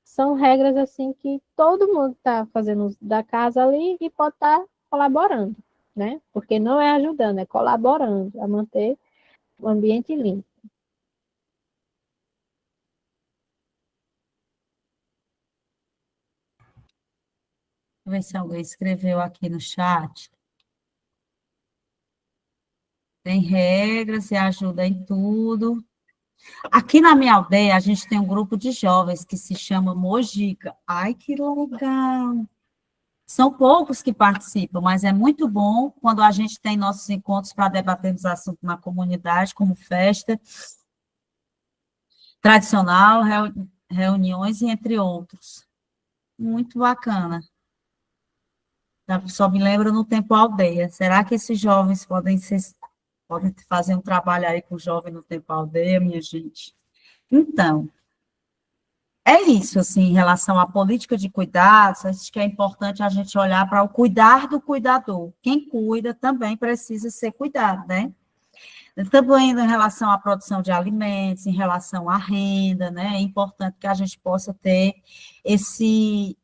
São regras assim que todo mundo está fazendo uso da casa ali e pode estar colaborando, né? Porque não é ajudando, é colaborando a manter o ambiente limpo. Deixa eu ver se alguém escreveu aqui no chat. Tem regras e ajuda em tudo. Aqui na minha aldeia, a gente tem um grupo de jovens que se chama Mojica. Ai, que legal! São poucos que participam, mas é muito bom quando a gente tem nossos encontros para debatermos assuntos na comunidade, como festa tradicional, reuniões e entre outros. Muito bacana. Só me lembro no tempo aldeia. Será que esses jovens podem fazer um trabalho aí com o jovem no tempo aldeia, minha gente? Então, é isso, assim, em relação à política de cuidados, acho que é importante a gente olhar para o cuidar do cuidador. Quem cuida também precisa ser cuidado, né? Também em relação à produção de alimentos, em relação à renda, né? É importante que a gente possa ter esse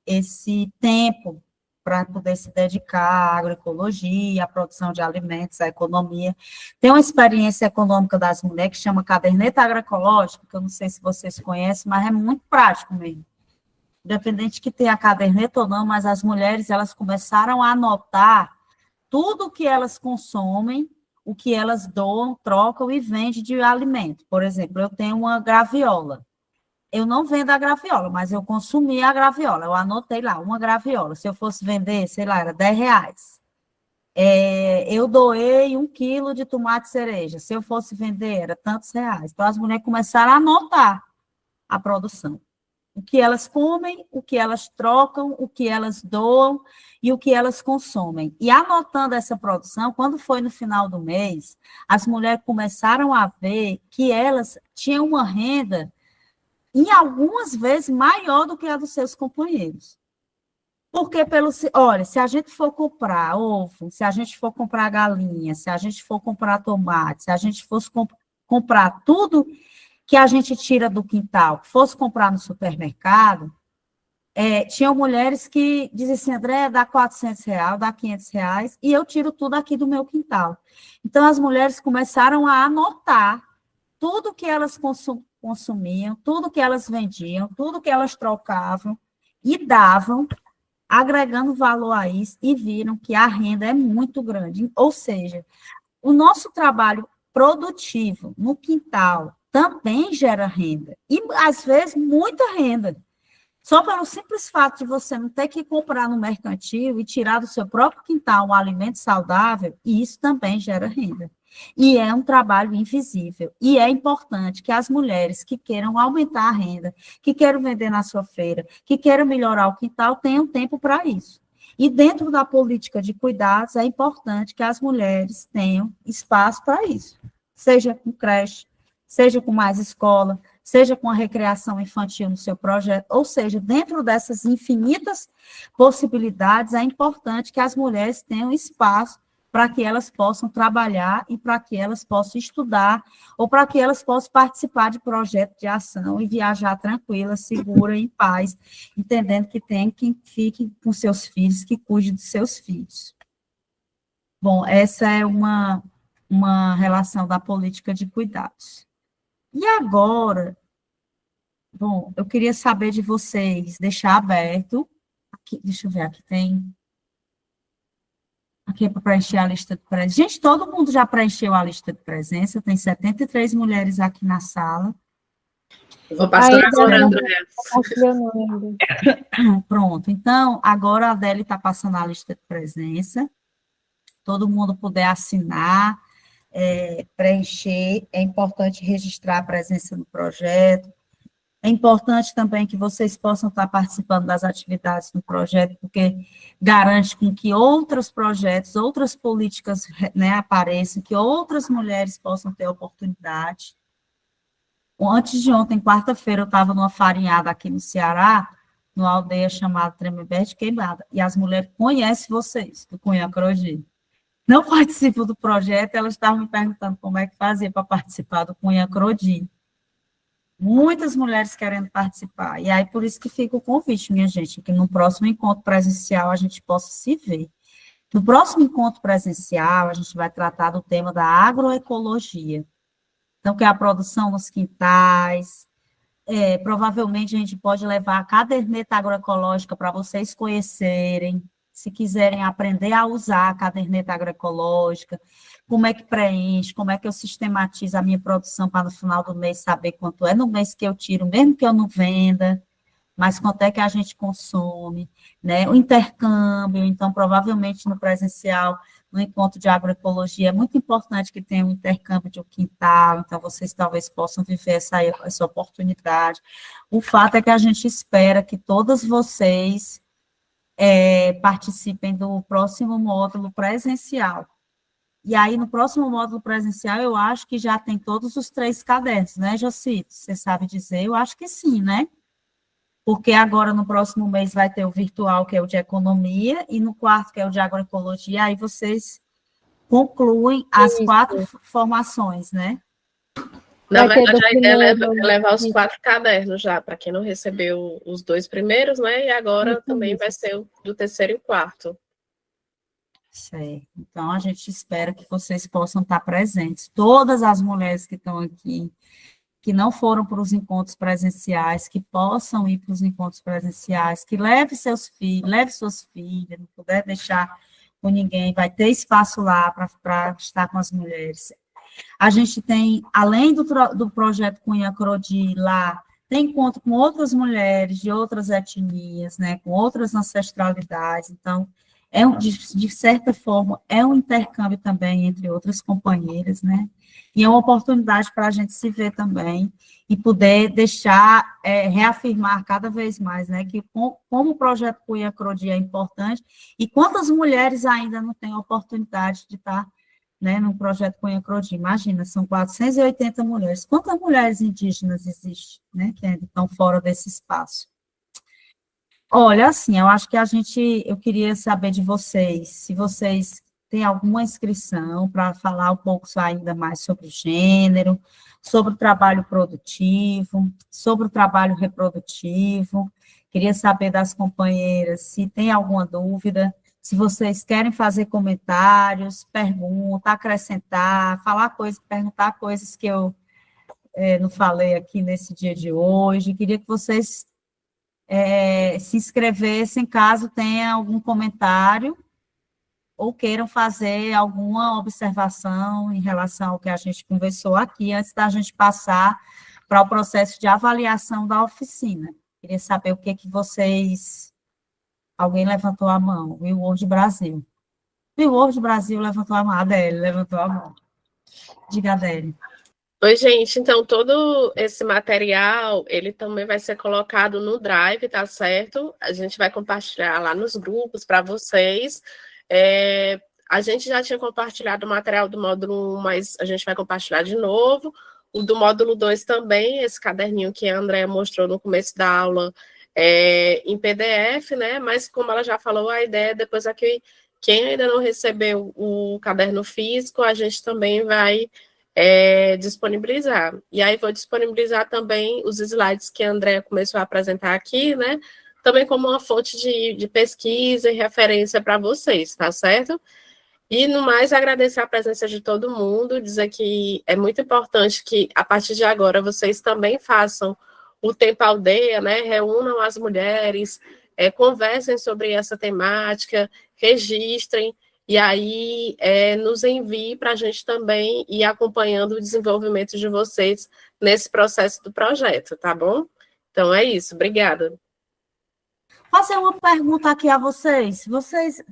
tempo para poder se dedicar à agroecologia, à produção de alimentos, à economia. Tem uma experiência econômica das mulheres que chama Caderneta Agroecológica, que eu não sei se vocês conhecem, mas é muito prático mesmo. Independente que tenha a caderneta ou não, mas as mulheres, elas começaram a anotar tudo o que elas consomem, o que elas doam, trocam e vendem de alimento. Por exemplo, eu tenho uma graviola. Eu não vendo a graviola, mas eu consumi a graviola. Eu anotei lá, uma graviola. Se eu fosse vender, sei lá, era R$10. Eu doei 1 quilo de tomate cereja. Se eu fosse vender, era tantos reais. Então, as mulheres começaram a anotar a produção. O que elas comem, o que elas trocam, o que elas doam e o que elas consomem. E anotando essa produção, quando foi no final do mês, as mulheres começaram a ver que elas tinham uma renda, em algumas vezes, maior do que a dos seus companheiros. Porque, olha, se a gente for comprar ovo, se a gente for comprar galinha, se a gente for comprar tomate, se a gente fosse comprar tudo que a gente tira do quintal, fosse comprar no supermercado, tinham mulheres que diziam assim, André, dá R$400, dá R$500, e eu tiro tudo aqui do meu quintal. Então, as mulheres começaram a anotar tudo que elas consumiam, tudo que elas vendiam, tudo que elas trocavam e davam, agregando valor a isso, e viram que a renda é muito grande. Ou seja, o nosso trabalho produtivo no quintal também gera renda, e às vezes muita renda. Só pelo simples fato de você não ter que comprar no mercantil e tirar do seu próprio quintal um alimento saudável, isso também gera renda. E é um trabalho invisível. E é importante que as mulheres que queiram aumentar a renda, que queiram vender na sua feira, que queiram melhorar o quintal, tenham tempo para isso. E dentro da política de cuidados, é importante que as mulheres tenham espaço para isso. Seja com creche, seja com mais escola, seja com a recreação infantil no seu projeto, ou seja, dentro dessas infinitas possibilidades, é importante que as mulheres tenham espaço para que elas possam trabalhar e para que elas possam estudar, ou para que elas possam participar de projetos de ação e viajar tranquila, segura, em paz, entendendo que tem quem fique com seus filhos, que cuide dos seus filhos. Bom, essa é uma relação da política de cuidados. E agora, bom, eu queria saber de vocês, deixar aberto, aqui, deixa eu ver, aqui tem, aqui é para preencher a lista de presença. Gente, todo mundo já preencheu a lista de presença, tem 73 mulheres aqui na sala. Eu vou passar agora, André. Pronto, então, agora a Adélia está passando a lista de presença, todo mundo puder assinar, preencher, é importante registrar a presença no projeto. É importante também que vocês possam estar participando das atividades no projeto, porque garante com que outros projetos, outras políticas, né, apareçam, que outras mulheres possam ter oportunidade. Antes de ontem, quarta-feira, eu estava numa farinhada aqui no Ceará, numa aldeia chamada Tremembé de Queimada, e as mulheres conhecem vocês, do Cunha Crodi. Não participam do projeto, elas estavam me perguntando como é que fazia para participar do Cunha Crodi. Muitas mulheres querendo participar, e aí por isso que fica o convite, minha gente, que no próximo encontro presencial a gente possa se ver. No próximo encontro presencial, a gente vai tratar do tema da agroecologia. Então, que é a produção nos quintais. Provavelmente a gente pode levar a caderneta agroecológica para vocês conhecerem, se quiserem aprender a usar a caderneta agroecológica, como é que preenche, como é que eu sistematizo a minha produção para no final do mês saber quanto é no mês que eu tiro, mesmo que eu não venda, mas quanto é que a gente consome, né? O intercâmbio, então, provavelmente no presencial, no encontro de agroecologia, é muito importante que tenha um intercâmbio de um quintal, então vocês talvez possam viver essa oportunidade. O fato é que a gente espera que todas vocês participem do próximo módulo presencial. E aí, no próximo módulo presencial, eu acho que já tem todos os 3 cadernos, né, Jocito? Você sabe dizer? Eu acho que sim, né? Porque agora, no próximo mês, vai ter o virtual, que é o de economia, e no quarto, que é o de agroecologia, aí vocês concluem as 4 formações, né? Na Vai ter verdade, do a ideia é primeiro. levar os 4 cadernos já, para quem não recebeu os 2 primeiros, né? E agora também vai ser o do terceiro e quarto. Certo. Então, a gente espera que vocês possam estar presentes. Todas as mulheres que estão aqui, que não foram para os encontros presenciais, que possam ir para os encontros presenciais, que leve seus filhos, leve suas filhas, não puder deixar com ninguém, vai ter espaço lá para estar com as mulheres. A gente tem, além do projeto Cunha Crodi lá, tem encontro com outras mulheres de outras etnias, né, com outras ancestralidades, então, de certa forma, é um intercâmbio também entre outras companheiras, né, e é uma oportunidade para a gente se ver também e poder deixar, reafirmar cada vez mais, né, que como o projeto Cunha Crodi é importante e quantas mulheres ainda não têm a oportunidade de estar, né, no projeto Cunha Crodi. Imagina, são 480 mulheres. Quantas mulheres indígenas existem, né, que ainda estão fora desse espaço? Olha, assim, eu acho que eu queria saber de vocês, se vocês têm alguma inscrição para falar um pouco ainda mais sobre o gênero, sobre o trabalho produtivo, sobre o trabalho reprodutivo. Queria saber das companheiras se tem alguma dúvida, se vocês querem fazer comentários, perguntar, acrescentar, perguntar coisas que eu não falei aqui nesse dia de hoje. Queria que vocês se inscrevessem caso tenha algum comentário ou queiram fazer alguma observação em relação ao que a gente conversou aqui, antes da gente passar para o processo de avaliação da oficina. Queria saber o que vocês... Alguém levantou a mão, Will World Brasil. Will World Brasil levantou a mão, a Adélia levantou a mão. Diga, Adélia. Oi, gente, então todo esse material, ele também vai ser colocado no Drive, tá certo? A gente vai compartilhar lá nos grupos para vocês. A gente já tinha compartilhado o material do módulo 1, mas a gente vai compartilhar de novo. O do módulo 2 também, esse caderninho que a Andrea mostrou no começo da aula, em PDF, né? Mas como ela já falou, a ideia é depois aqui, quem ainda não recebeu o caderno físico, a gente também vai disponibilizar. E aí vou disponibilizar também os slides que a Andrea começou a apresentar aqui, né? Também como uma fonte de pesquisa e referência para vocês, tá certo? E, no mais, agradecer a presença de todo mundo, dizer que é muito importante que, a partir de agora, vocês também façam o Tempo Aldeia, né? Reúnam as mulheres, conversem sobre essa temática, registrem, e aí nos envie para a gente também ir acompanhando o desenvolvimento de vocês nesse processo do projeto, tá bom? Então é isso, obrigada. Fazer uma pergunta aqui a vocês.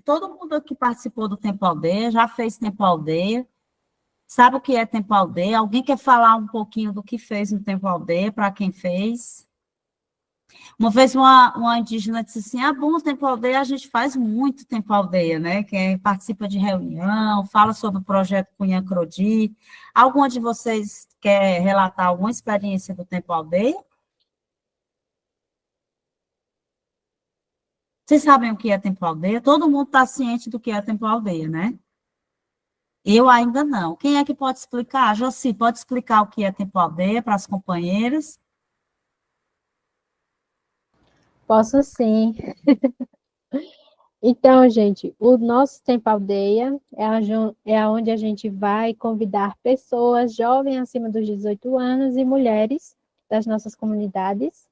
Todo mundo que participou do Tempo Aldeia, já fez Tempo Aldeia, sabe o que é Tempo Aldeia? Alguém quer falar um pouquinho do que fez no Tempo Aldeia, para quem fez? Uma vez uma indígena disse assim, bom, Tempo Aldeia, a gente faz muito Tempo Aldeia, né? Quem participa de reunião, fala sobre o projeto Cunha Crodi. Alguma de vocês quer relatar alguma experiência do Tempo Aldeia? Vocês sabem o que é Tempo Aldeia? Todo mundo está ciente do que é Tempo Aldeia, né? Eu ainda não. Quem é que pode explicar? Josi, pode explicar o que é Tempo Aldeia para as companheiras? Posso sim. Então, gente, o nosso Tempo Aldeia é onde a gente vai convidar pessoas jovens acima dos 18 anos e mulheres das nossas comunidades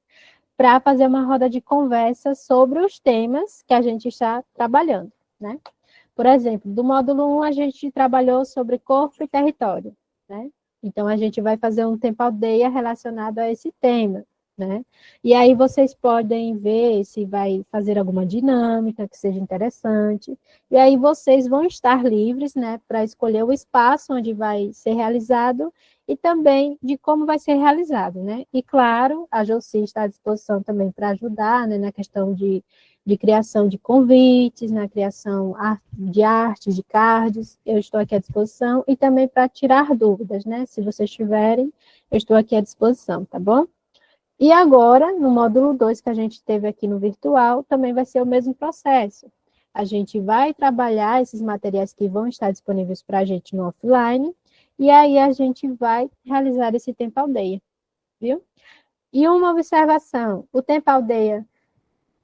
para fazer uma roda de conversa sobre os temas que a gente está trabalhando, né? Por exemplo, do módulo 1, a gente trabalhou sobre corpo e território, né? Então, a gente vai fazer um Tempo Aldeia relacionado a esse tema, né? E aí vocês podem ver se vai fazer alguma dinâmica que seja interessante, e aí vocês vão estar livres, né, para escolher o espaço onde vai ser realizado e também de como vai ser realizado, né? E claro, a Josi está à disposição também para ajudar, né, na questão de criação de convites, na criação de artes, de cards, eu estou aqui à disposição, e também para tirar dúvidas, né? Se vocês tiverem, eu estou aqui à disposição, tá bom? E agora, no módulo 2 que a gente teve aqui no virtual, também vai ser o mesmo processo. A gente vai trabalhar esses materiais que vão estar disponíveis para a gente no offline, e aí a gente vai realizar esse Tempo Aldeia, viu? E uma observação, o Tempo Aldeia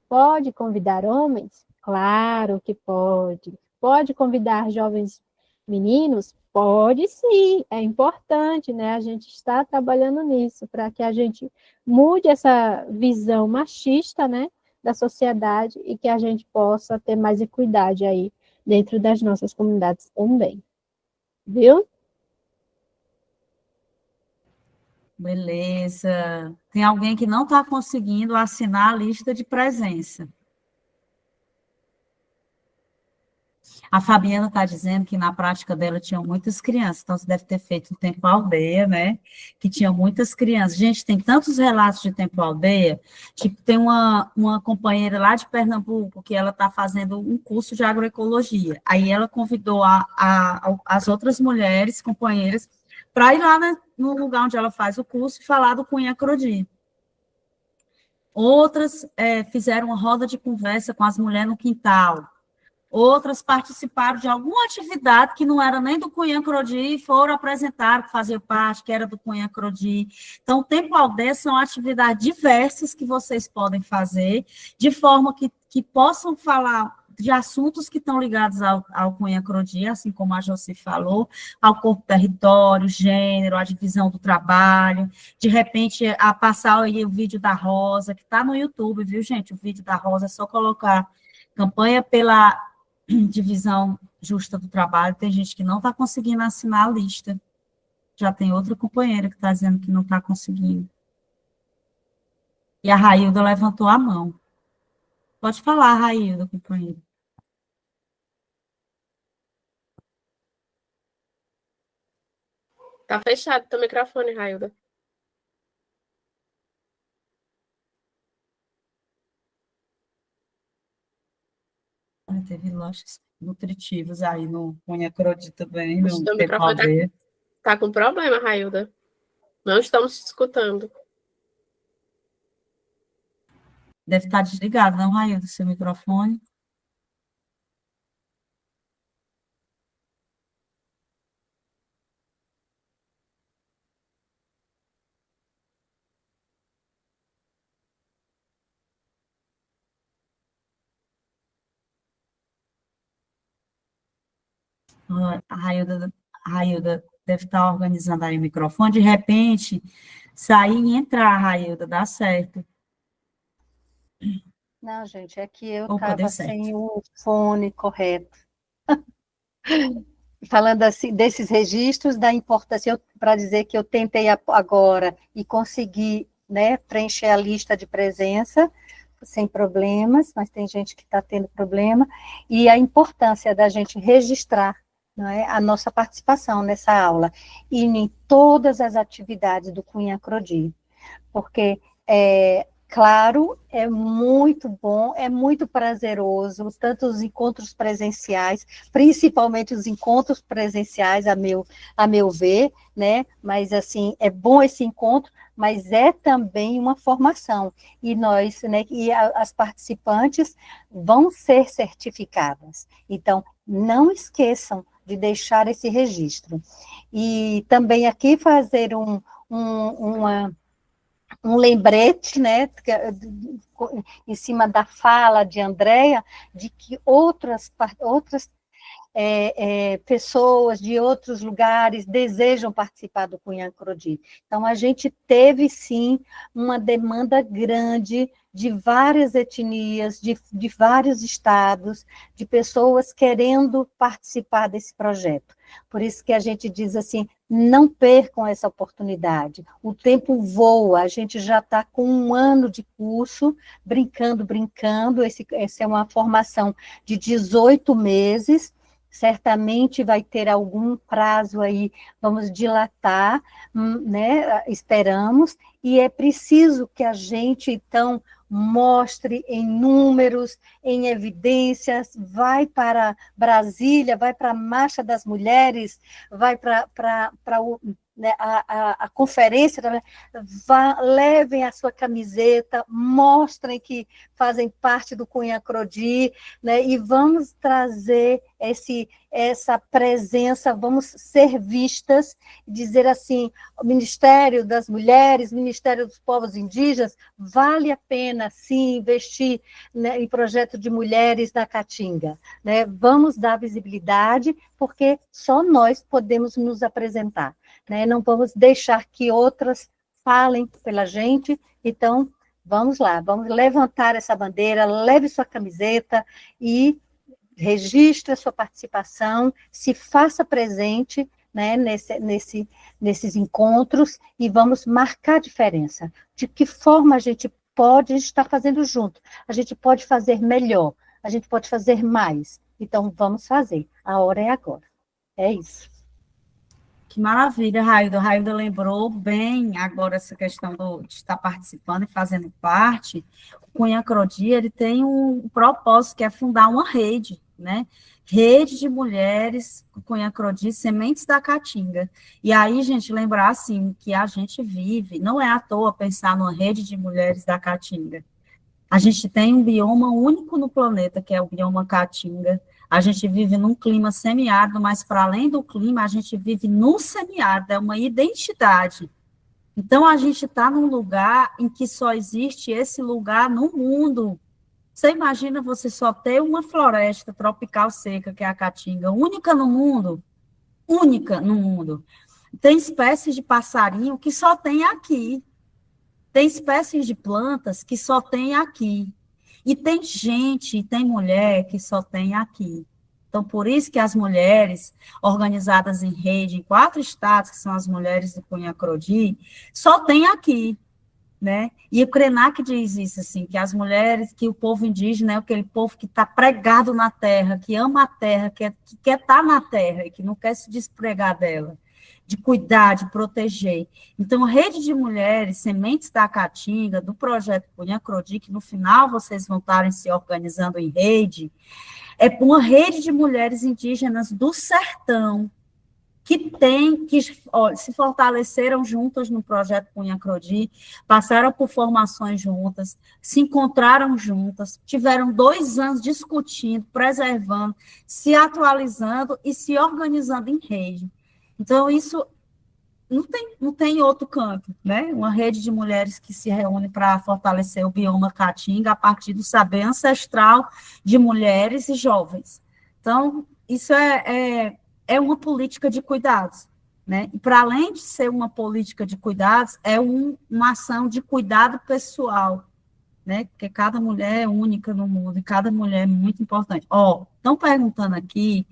pode convidar homens? Claro que pode. Pode convidar jovens meninos? Pode sim, é importante, né? A gente está trabalhando nisso, para que a gente mude essa visão machista, né, da sociedade e que a gente possa ter mais equidade aí dentro das nossas comunidades também. Viu? Beleza. Tem alguém que não está conseguindo assinar a lista de presença. A Fabiana está dizendo que na prática dela tinham muitas crianças, então você deve ter feito um Tempo Aldeia, né? Que tinha muitas crianças. Gente, tem tantos relatos de Tempo Aldeia, tipo, tem uma companheira lá de Pernambuco que ela está fazendo um curso de agroecologia. Aí ela convidou as outras mulheres, companheiras, para ir lá no lugar onde ela faz o curso e falar do Cunha Crodi. Outras fizeram uma roda de conversa com as mulheres no quintal. Outras participaram de alguma atividade que não era nem do Cunha Crodi e foram apresentar, que faziam parte, que era do Cunha Crodi. Então, o Tempo Aldeia são atividades diversas que vocês podem fazer, de forma que possam falar de assuntos que estão ligados ao Cunha Crodi, assim como a Josi falou, ao corpo território, gênero, a divisão do trabalho, de repente, a passar aí o vídeo da Rosa, que está no YouTube, viu, gente? O vídeo da Rosa é só colocar campanha pela divisão justa do trabalho, tem gente que não está conseguindo assinar a lista. Já tem outra companheira que está dizendo que não está conseguindo. E a Railda levantou a mão. Pode falar, Railda, companheira. Tá fechado teu microfone, Railda. Teve lanches nutritivos aí no Cunha Crodi também, O no teu Tempo microfone Aldeia. tá com problema, Railda. Não estamos te escutando. Deve estar desligado, não, Railda, seu microfone? A Railda deve estar organizando aí o microfone, de repente, sair e entrar, Railda, dá certo. Não, gente, é que eu Opa, deu estava certo. sem o fone correto. Falando assim, desses registros, da importância, para dizer que eu tentei agora e consegui, né, preencher a lista de presença, sem problemas, mas tem gente que está tendo problema, e a importância da gente registrar, não é, a nossa participação nessa aula, e em todas as atividades do Cunha Crodi, porque Claro, é muito bom, é muito prazeroso, tanto os encontros presenciais, principalmente os encontros presenciais, a meu ver, né? Mas, assim, é bom esse encontro, mas é também uma formação. E nós, né, as participantes vão ser certificadas. Então, não esqueçam de deixar esse registro. E também aqui fazer um lembrete, né, em cima da fala de Andréa, de que outras pessoas de outros lugares desejam participar do Cunha Crodi. Então, a gente teve, sim, uma demanda grande de várias etnias, de vários estados, de pessoas querendo participar desse projeto. Por isso que a gente diz assim, não percam essa oportunidade. O tempo voa, a gente já está com 1 ano de curso, brincando. Essa é uma formação de 18 meses, certamente vai ter algum prazo aí, vamos dilatar, né, esperamos, e é preciso que a gente, então, mostre em números, em evidências, vai para Brasília, vai para a Marcha das Mulheres, vai para né, a conferência, levem a sua camiseta, mostrem que fazem parte do Cunha Crodi, né, e vamos trazer essa presença, vamos ser vistas, dizer assim, o Ministério das Mulheres, Ministério dos Povos Indígenas, vale a pena, sim, investir, né, em projeto de mulheres na Caatinga, né, vamos dar visibilidade, porque só nós podemos nos apresentar, né, não vamos deixar que outras falem pela gente, então, vamos lá, vamos levantar essa bandeira, leve sua camiseta e registre a sua participação, se faça presente, né, nesses encontros e vamos marcar a diferença. De que forma a gente está fazendo junto, a gente pode fazer melhor, a gente pode fazer mais. Então, vamos fazer. A hora é agora. É isso. Que maravilha, Railda. Railda lembrou bem agora essa questão de estar participando e fazendo parte. O Cunha Crodi, ele tem um propósito, que é fundar uma rede, né? Rede de mulheres, Cunha Crodi, Sementes da Caatinga. E aí, gente, lembrar, assim, que a gente vive, não é à toa pensar numa rede de mulheres da Caatinga. A gente tem um bioma único no planeta, que é o bioma Caatinga. A gente vive num clima semiárido, mas para além do clima, a gente vive no semiárido, é uma identidade. Então, a gente está num lugar em que só existe esse lugar no mundo. Você imagina você só ter uma floresta tropical seca, que é a Caatinga, única no mundo? Única no mundo. Tem espécies de passarinho que só tem aqui. Tem espécies de plantas que só tem aqui. E tem gente, tem mulher que só tem aqui. Então, por isso que as mulheres organizadas em rede, em 4 estados, que são as mulheres do Cunha Crodi, só tem aqui, né? E o Krenak diz isso, assim, que as mulheres, que o povo indígena é aquele povo que está pregado na terra, que ama a terra, que quer estar na terra e que não quer se despregar dela, de cuidar, de proteger. Então, a rede de mulheres, Sementes da Caatinga, do projeto Cunha Crodi, que no final vocês vão estarem se organizando em rede, é uma rede de mulheres indígenas do sertão, que se fortaleceram juntas no projeto Cunha Crodi, passaram por formações juntas, se encontraram juntas, tiveram 2 anos discutindo, preservando, se atualizando e se organizando em rede. Então, isso não tem outro canto, né? Uma rede de mulheres que se reúne para fortalecer o bioma Caatinga a partir do saber ancestral de mulheres e jovens. Então, isso é uma política de cuidados, né? E para além de ser uma política de cuidados, é uma ação de cuidado pessoal, né? Porque cada mulher é única no mundo e cada mulher é muito importante. Estão perguntando aqui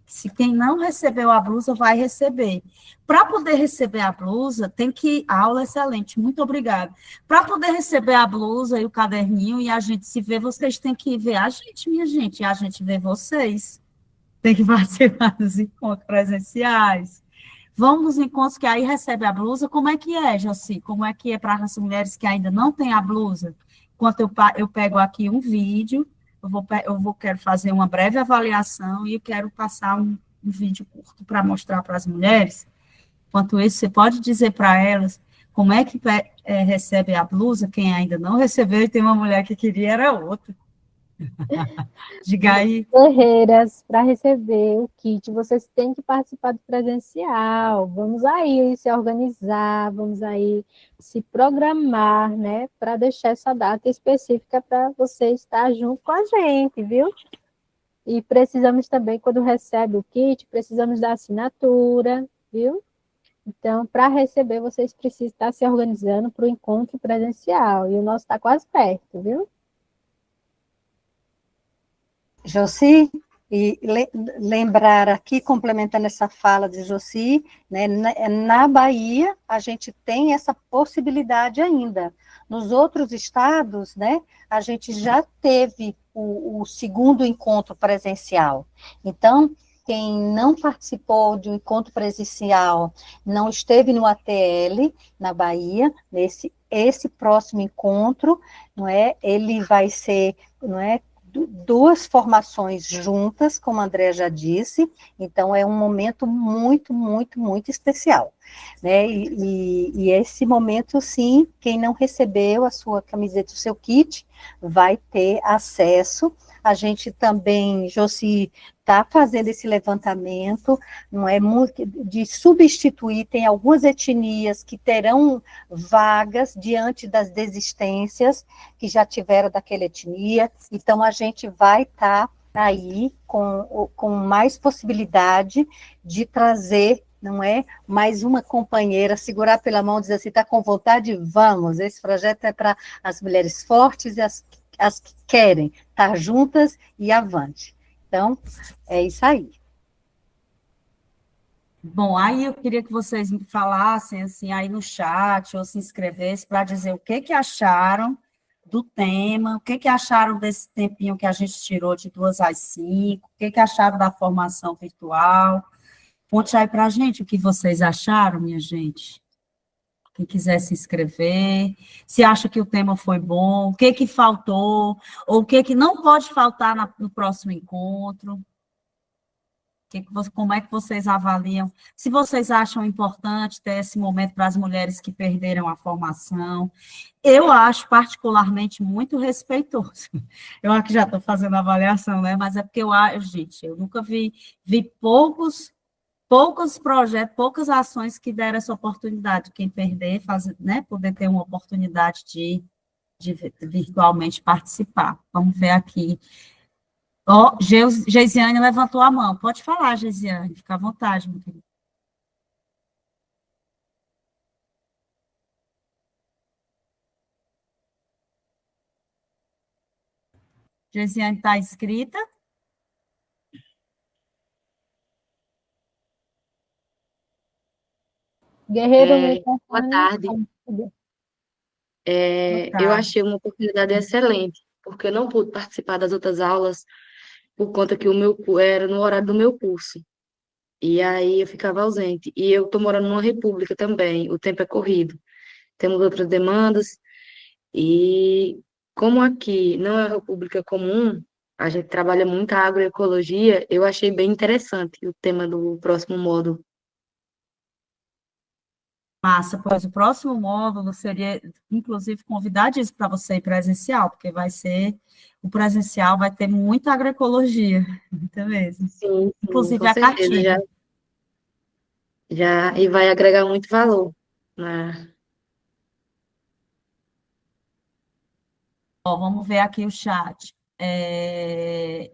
se quem não recebeu a blusa vai receber. Para poder receber a blusa, tem que... A aula é excelente, muito obrigada. Para poder receber a blusa e o caderninho e a gente se ver, vocês têm que ver a gente, minha gente, e a gente vê vocês. Tem que participar dos encontros presenciais. Vão nos encontros que aí recebe a blusa. Como é que é, Joci? Como é que é para as mulheres que ainda não têm a blusa? enquanto eu pego aqui um vídeo, quero fazer uma breve avaliação e eu quero passar um vídeo curto para mostrar para as mulheres. Enquanto isso, você pode dizer para elas como é que recebe a blusa, quem ainda não recebeu, e tem uma mulher que queria, era outra. Diga aí. Guerreiras, para receber o kit, vocês têm que participar do presencial. Vamos aí se organizar, vamos aí se programar, né, para deixar essa data específica para você estar junto com a gente, viu? E precisamos também, quando recebe o kit, precisamos da assinatura, viu? Então, para receber, vocês precisam estar se organizando para o encontro presencial. E o nosso está quase perto, viu? Josi, e lembrar aqui, complementando essa fala de Josi, né, na Bahia, a gente tem essa possibilidade ainda. Nos outros estados, né, a gente já teve o segundo encontro presencial. Então, quem não participou de um encontro presencial, não esteve no ATL, na Bahia, esse próximo encontro, não é, ele vai ser, não é, duas formações juntas, como a Andrea já disse, então é um momento muito, muito, muito especial, né, e esse momento, sim, quem não recebeu a sua camiseta, o seu kit, vai ter acesso. A gente também, Josi, está fazendo esse levantamento, não é, de substituir, tem algumas etnias que terão vagas diante das desistências que já tiveram daquela etnia, então a gente vai estar aí com mais possibilidade de trazer, não é, mais uma companheira, segurar pela mão, dizer assim, está com vontade? Vamos, esse projeto é para as mulheres fortes e as que querem estar juntas e avante. Então, é isso aí. Bom, aí eu queria que vocês me falassem, assim, aí no chat, ou se inscrevessem, para dizer o que acharam do tema, o que acharam desse tempinho que a gente tirou de 2 às 5, o que acharam da formação virtual. Conte aí para a gente o que vocês acharam, minha gente. Quem quiser se inscrever, se acha que o tema foi bom, o que faltou, ou o que não pode faltar no próximo encontro. Como é que vocês avaliam? Se vocês acham importante ter esse momento para as mulheres que perderam a formação, eu acho particularmente muito respeitoso. Eu aqui já estou fazendo avaliação, né? Mas é porque eu nunca vi poucos projetos, poucas ações que deram essa oportunidade. Quem perder, né, poder ter uma oportunidade de virtualmente participar. Vamos ver aqui. Ó, Geisiane levantou a mão. Pode falar, Geisiane, fica à vontade, meu querido. Geisiane está inscrita? Guerreiro, Boa tarde. Eu achei uma oportunidade excelente, porque eu não pude participar das outras aulas por conta que o meu era no horário do meu curso. E aí eu ficava ausente. E eu estou morando numa república também, o tempo é corrido. Temos outras demandas, e como aqui não é uma república comum, a gente trabalha muito a agroecologia, eu achei bem interessante o tema do próximo módulo. Massa, pois o próximo módulo seria, inclusive, convidar isso para você ir presencial, porque o presencial vai ter muita agroecologia, muita mesmo. Sim, Inclusive com a certeza, cartilha. e vai agregar muito valor, né? Ó, vamos ver aqui o chat.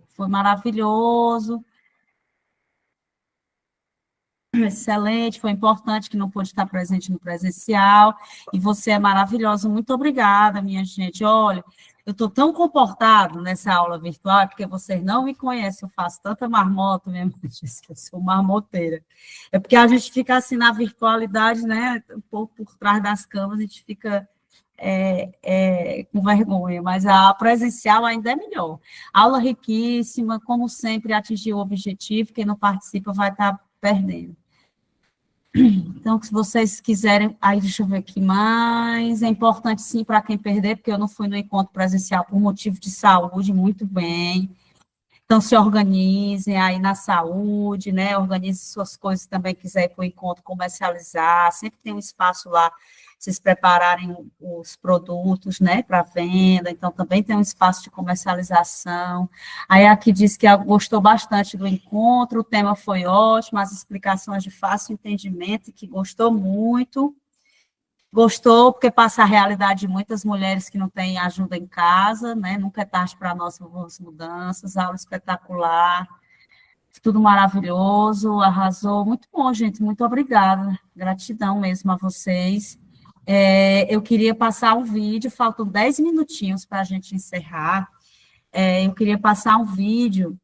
Foi maravilhoso. Excelente, foi importante que não pôde estar presente no presencial, e você é maravilhosa, muito obrigada, minha gente. Olha, eu estou tão comportado nessa aula virtual, porque vocês não me conhecem, eu faço tanta marmota, minha mãe disse que eu sou marmoteira. É porque a gente fica assim na virtualidade, né, um pouco por trás das câmeras, a gente fica com vergonha, mas a presencial ainda é melhor. Aula riquíssima, como sempre, atingiu o objetivo, quem não participa vai estar perdendo. Então, se vocês quiserem, aí deixa eu ver aqui mais, é importante sim para quem perder, porque eu não fui no encontro presencial por motivo de saúde, muito bem. Então, se organizem aí na saúde, né? Organize suas coisas também, quiser ir para o encontro comercializar, sempre tem um espaço lá, vocês prepararem os produtos, né, para venda, então também tem um espaço de comercialização. Aí aqui diz que gostou bastante do encontro, o tema foi ótimo, as explicações de fácil entendimento, que gostou muito. Gostou, porque passa a realidade de muitas mulheres que não têm ajuda em casa, né? Nunca é tarde para nossas mudanças, aula espetacular, tudo maravilhoso, arrasou. Muito bom, gente, muito obrigada. Gratidão mesmo a vocês. Eu queria passar um vídeo, faltam 10 minutinhos para a gente encerrar. Eu queria passar um vídeo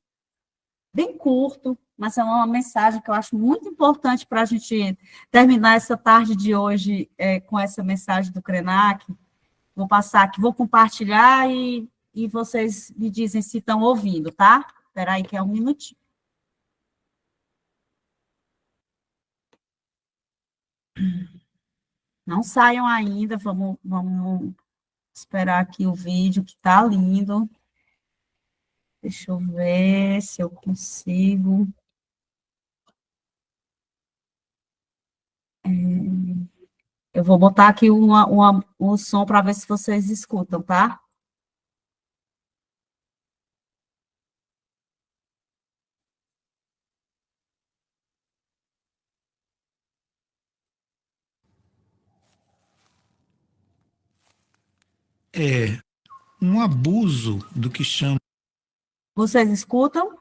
bem curto, mas é uma mensagem que eu acho muito importante para a gente terminar essa tarde de hoje com essa mensagem do Krenak. Vou passar aqui, vou compartilhar e vocês me dizem se estão ouvindo, tá? Espera aí que é um minutinho. Não saiam ainda, vamos esperar aqui o vídeo, que está lindo. Deixa eu ver se eu consigo. Eu vou botar aqui um som para ver se vocês escutam, tá? É um abuso do que chama. Vocês escutam?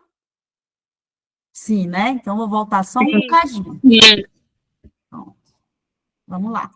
Sim, né? Então, vou voltar só um bocadinho. Pronto. Vamos lá.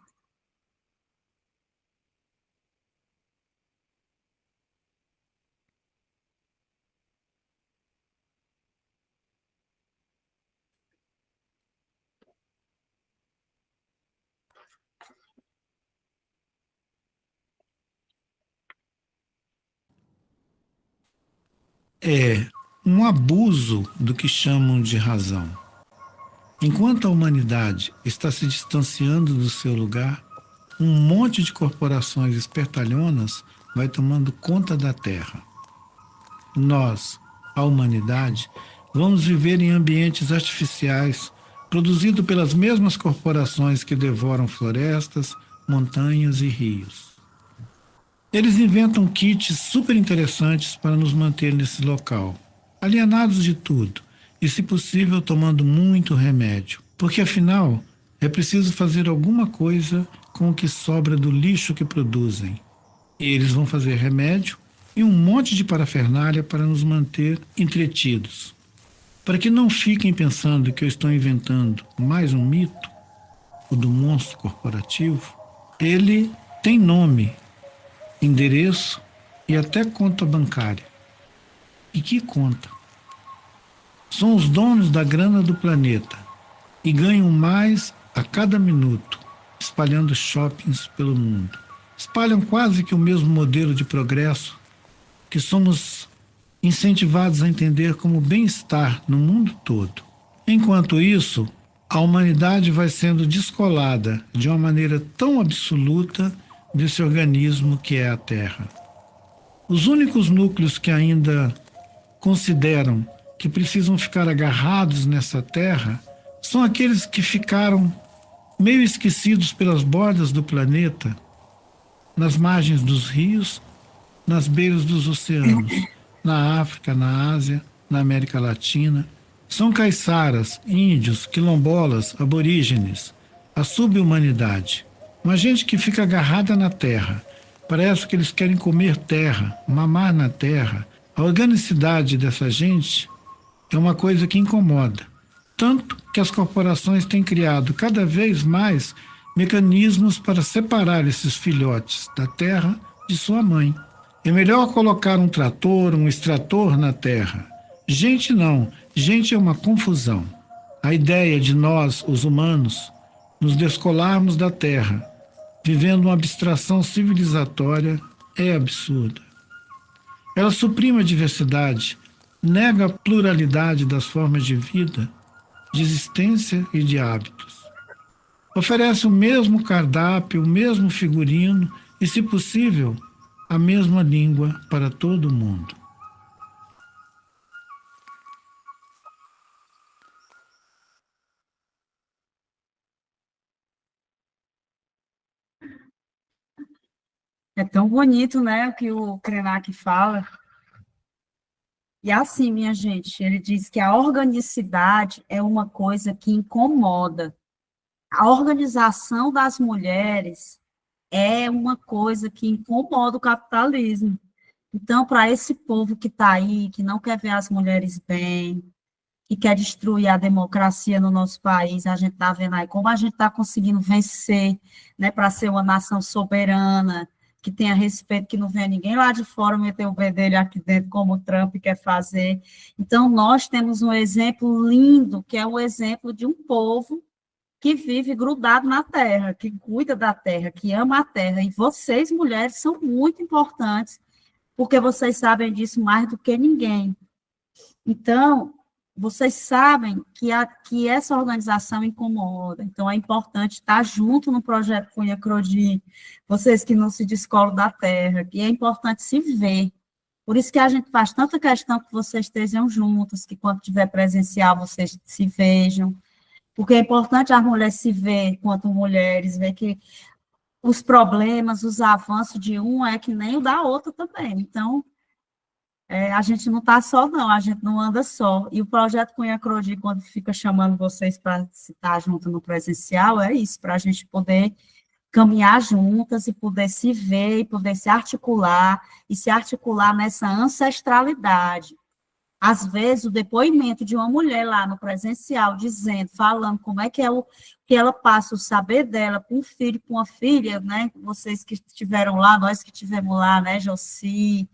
É um abuso do que chamam de razão. Enquanto a humanidade está se distanciando do seu lugar, um monte de corporações espertalhonas vai tomando conta da Terra. Nós, a humanidade, vamos viver em ambientes artificiais, produzidos pelas mesmas corporações que devoram florestas, montanhas e rios. Eles inventam kits super interessantes para nos manter nesse local, alienados de tudo, e se possível tomando muito remédio, porque afinal é preciso fazer alguma coisa com o que sobra do lixo que produzem. E eles vão fazer remédio e um monte de parafernália para nos manter entretidos. Para que não fiquem pensando que eu estou inventando mais um mito, o do monstro corporativo, ele tem nome, endereço e até conta bancária. E que conta? São os donos da grana do planeta e ganham mais a cada minuto, espalhando shoppings pelo mundo. Espalham quase que o mesmo modelo de progresso que somos incentivados a entender como bem-estar no mundo todo. Enquanto isso, a humanidade vai sendo descolada de uma maneira tão absoluta desse organismo que é a Terra. Os únicos núcleos que ainda consideram que precisam ficar agarrados nessa Terra são aqueles que ficaram meio esquecidos pelas bordas do planeta, nas margens dos rios, nas beiras dos oceanos, na África, na Ásia, na América Latina. São caiçaras, índios, quilombolas, aborígenes, a sub-humanidade. Uma gente que fica agarrada na terra. Parece que eles querem comer terra, mamar na terra. A organicidade dessa gente é uma coisa que incomoda. Tanto que as corporações têm criado cada vez mais mecanismos para separar esses filhotes da terra de sua mãe. É melhor colocar um trator, um extrator na terra. Gente não, gente é uma confusão. A ideia de nós, os humanos, nos descolarmos da terra, vivendo uma abstração civilizatória, é absurda. Ela suprime a diversidade, nega a pluralidade das formas de vida, de existência e de hábitos. Oferece o mesmo cardápio, o mesmo figurino e, se possível, a mesma língua para todo mundo. É tão bonito, né, o que o Krenak fala. E assim, minha gente, ele diz que a organicidade é uma coisa que incomoda. A organização das mulheres é uma coisa que incomoda o capitalismo. Então, para esse povo que está aí, que não quer ver as mulheres bem, que quer destruir a democracia no nosso país, a gente está vendo aí como a gente está conseguindo vencer, né, para ser uma nação soberana, que tenha respeito, que não venha ninguém lá de fora meter o bedelho aqui dentro, como o Trump quer fazer. Então, nós temos um exemplo lindo, que é o exemplo de um povo que vive grudado na terra, que cuida da terra, que ama a terra. E vocês, mulheres, são muito importantes, porque vocês sabem disso mais do que ninguém. Então, vocês sabem que essa organização incomoda, então é importante estar junto no projeto Cunha Crodi, vocês que não se descolam da terra, que é importante se ver. Por isso que a gente faz tanta questão que vocês estejam juntos, que quando tiver presencial vocês se vejam, porque é importante as mulheres se ver enquanto mulheres, ver que os problemas, os avanços de um é que nem o da outra também. Então, a gente não está só, não, a gente não anda só. E o projeto Cunha Crodi, quando fica chamando vocês para estar junto no presencial, é isso, para a gente poder caminhar juntas e poder se ver, e poder se articular, e se articular nessa ancestralidade. Às vezes, o depoimento de uma mulher lá no presencial, dizendo, falando como é que é o que ela passa o saber dela para um filho, para uma filha, né? Vocês que estiveram lá, nós que estivemos lá, né, Joci,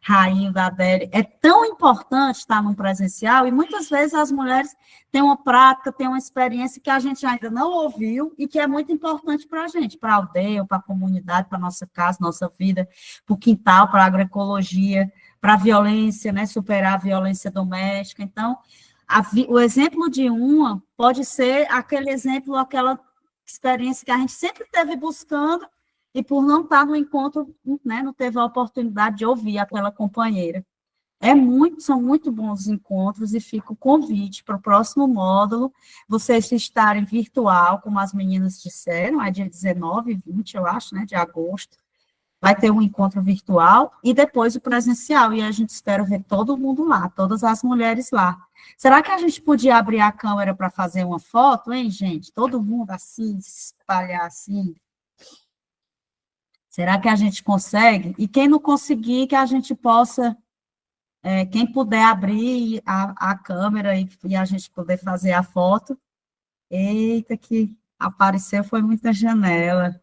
Rainha da Adélia, é tão importante estar num presencial, e muitas vezes as mulheres têm uma prática, têm uma experiência que a gente ainda não ouviu, e que é muito importante para a gente, para a aldeia, para a comunidade, para a nossa casa, nossa vida, para o quintal, para a agroecologia, para a violência, né, superar a violência doméstica. Então, o exemplo de uma pode ser aquele exemplo, aquela experiência que a gente sempre esteve buscando, e por não estar no encontro, né, não teve a oportunidade de ouvir aquela companheira. São muito bons os encontros, e fica o convite para o próximo módulo, vocês estarem virtual, como as meninas disseram, é dia 19 e 20, eu acho, né, de agosto, vai ter um encontro virtual, e depois o presencial, e a gente espera ver todo mundo lá, todas as mulheres lá. Será que a gente podia abrir a câmera para fazer uma foto, hein, gente? Todo mundo assim, se espalhar assim. Será que a gente consegue? E quem não conseguir, que a gente possa, quem puder abrir a câmera e a gente poder fazer a foto. Eita, que apareceu, foi muita janela.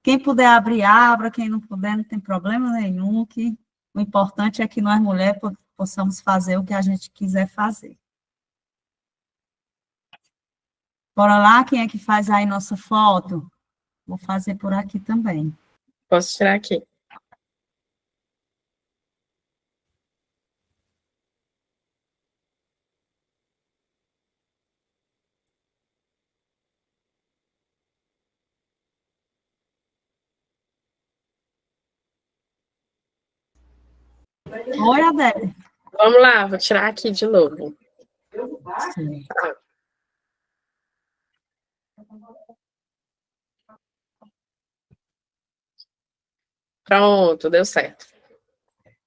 Quem puder abrir, abra, quem não puder, não tem problema nenhum, que o importante é que nós, mulheres, possamos fazer o que a gente quiser fazer. Bora lá, quem é que faz aí nossa foto? Vou fazer por aqui também. Posso tirar aqui. Oi, Adélia. Vamos lá, vou tirar aqui de novo. Sim. Pronto, deu certo.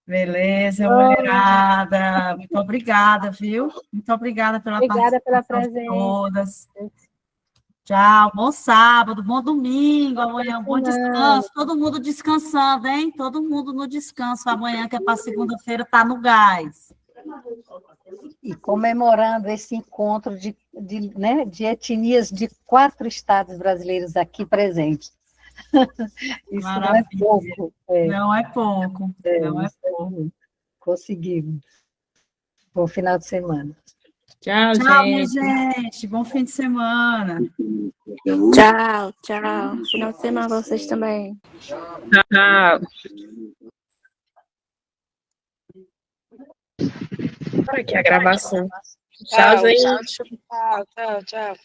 Beleza, mulherada. Muito obrigada, viu? Muito obrigada pela Obrigada pela participação de presença. todas. Tchau, bom sábado, bom domingo, amanhã, bom descanso. Todo mundo descansando, hein? Todo mundo no descanso amanhã, que é para segunda-feira, tá no gás. E comemorando esse encontro né, de etnias de 4 estados brasileiros aqui presentes. Isso Maravilha. não é pouco. Não é pouco, não é pouco. Conseguimos. Bom final de semana. Tchau, Tchau, minha gente. gente. Bom fim de semana. Tchau, tchau. Final de semana pra vocês também. Tchau. Para aqui a gravação. Tchau, Tchau, gente. tchau, tchau.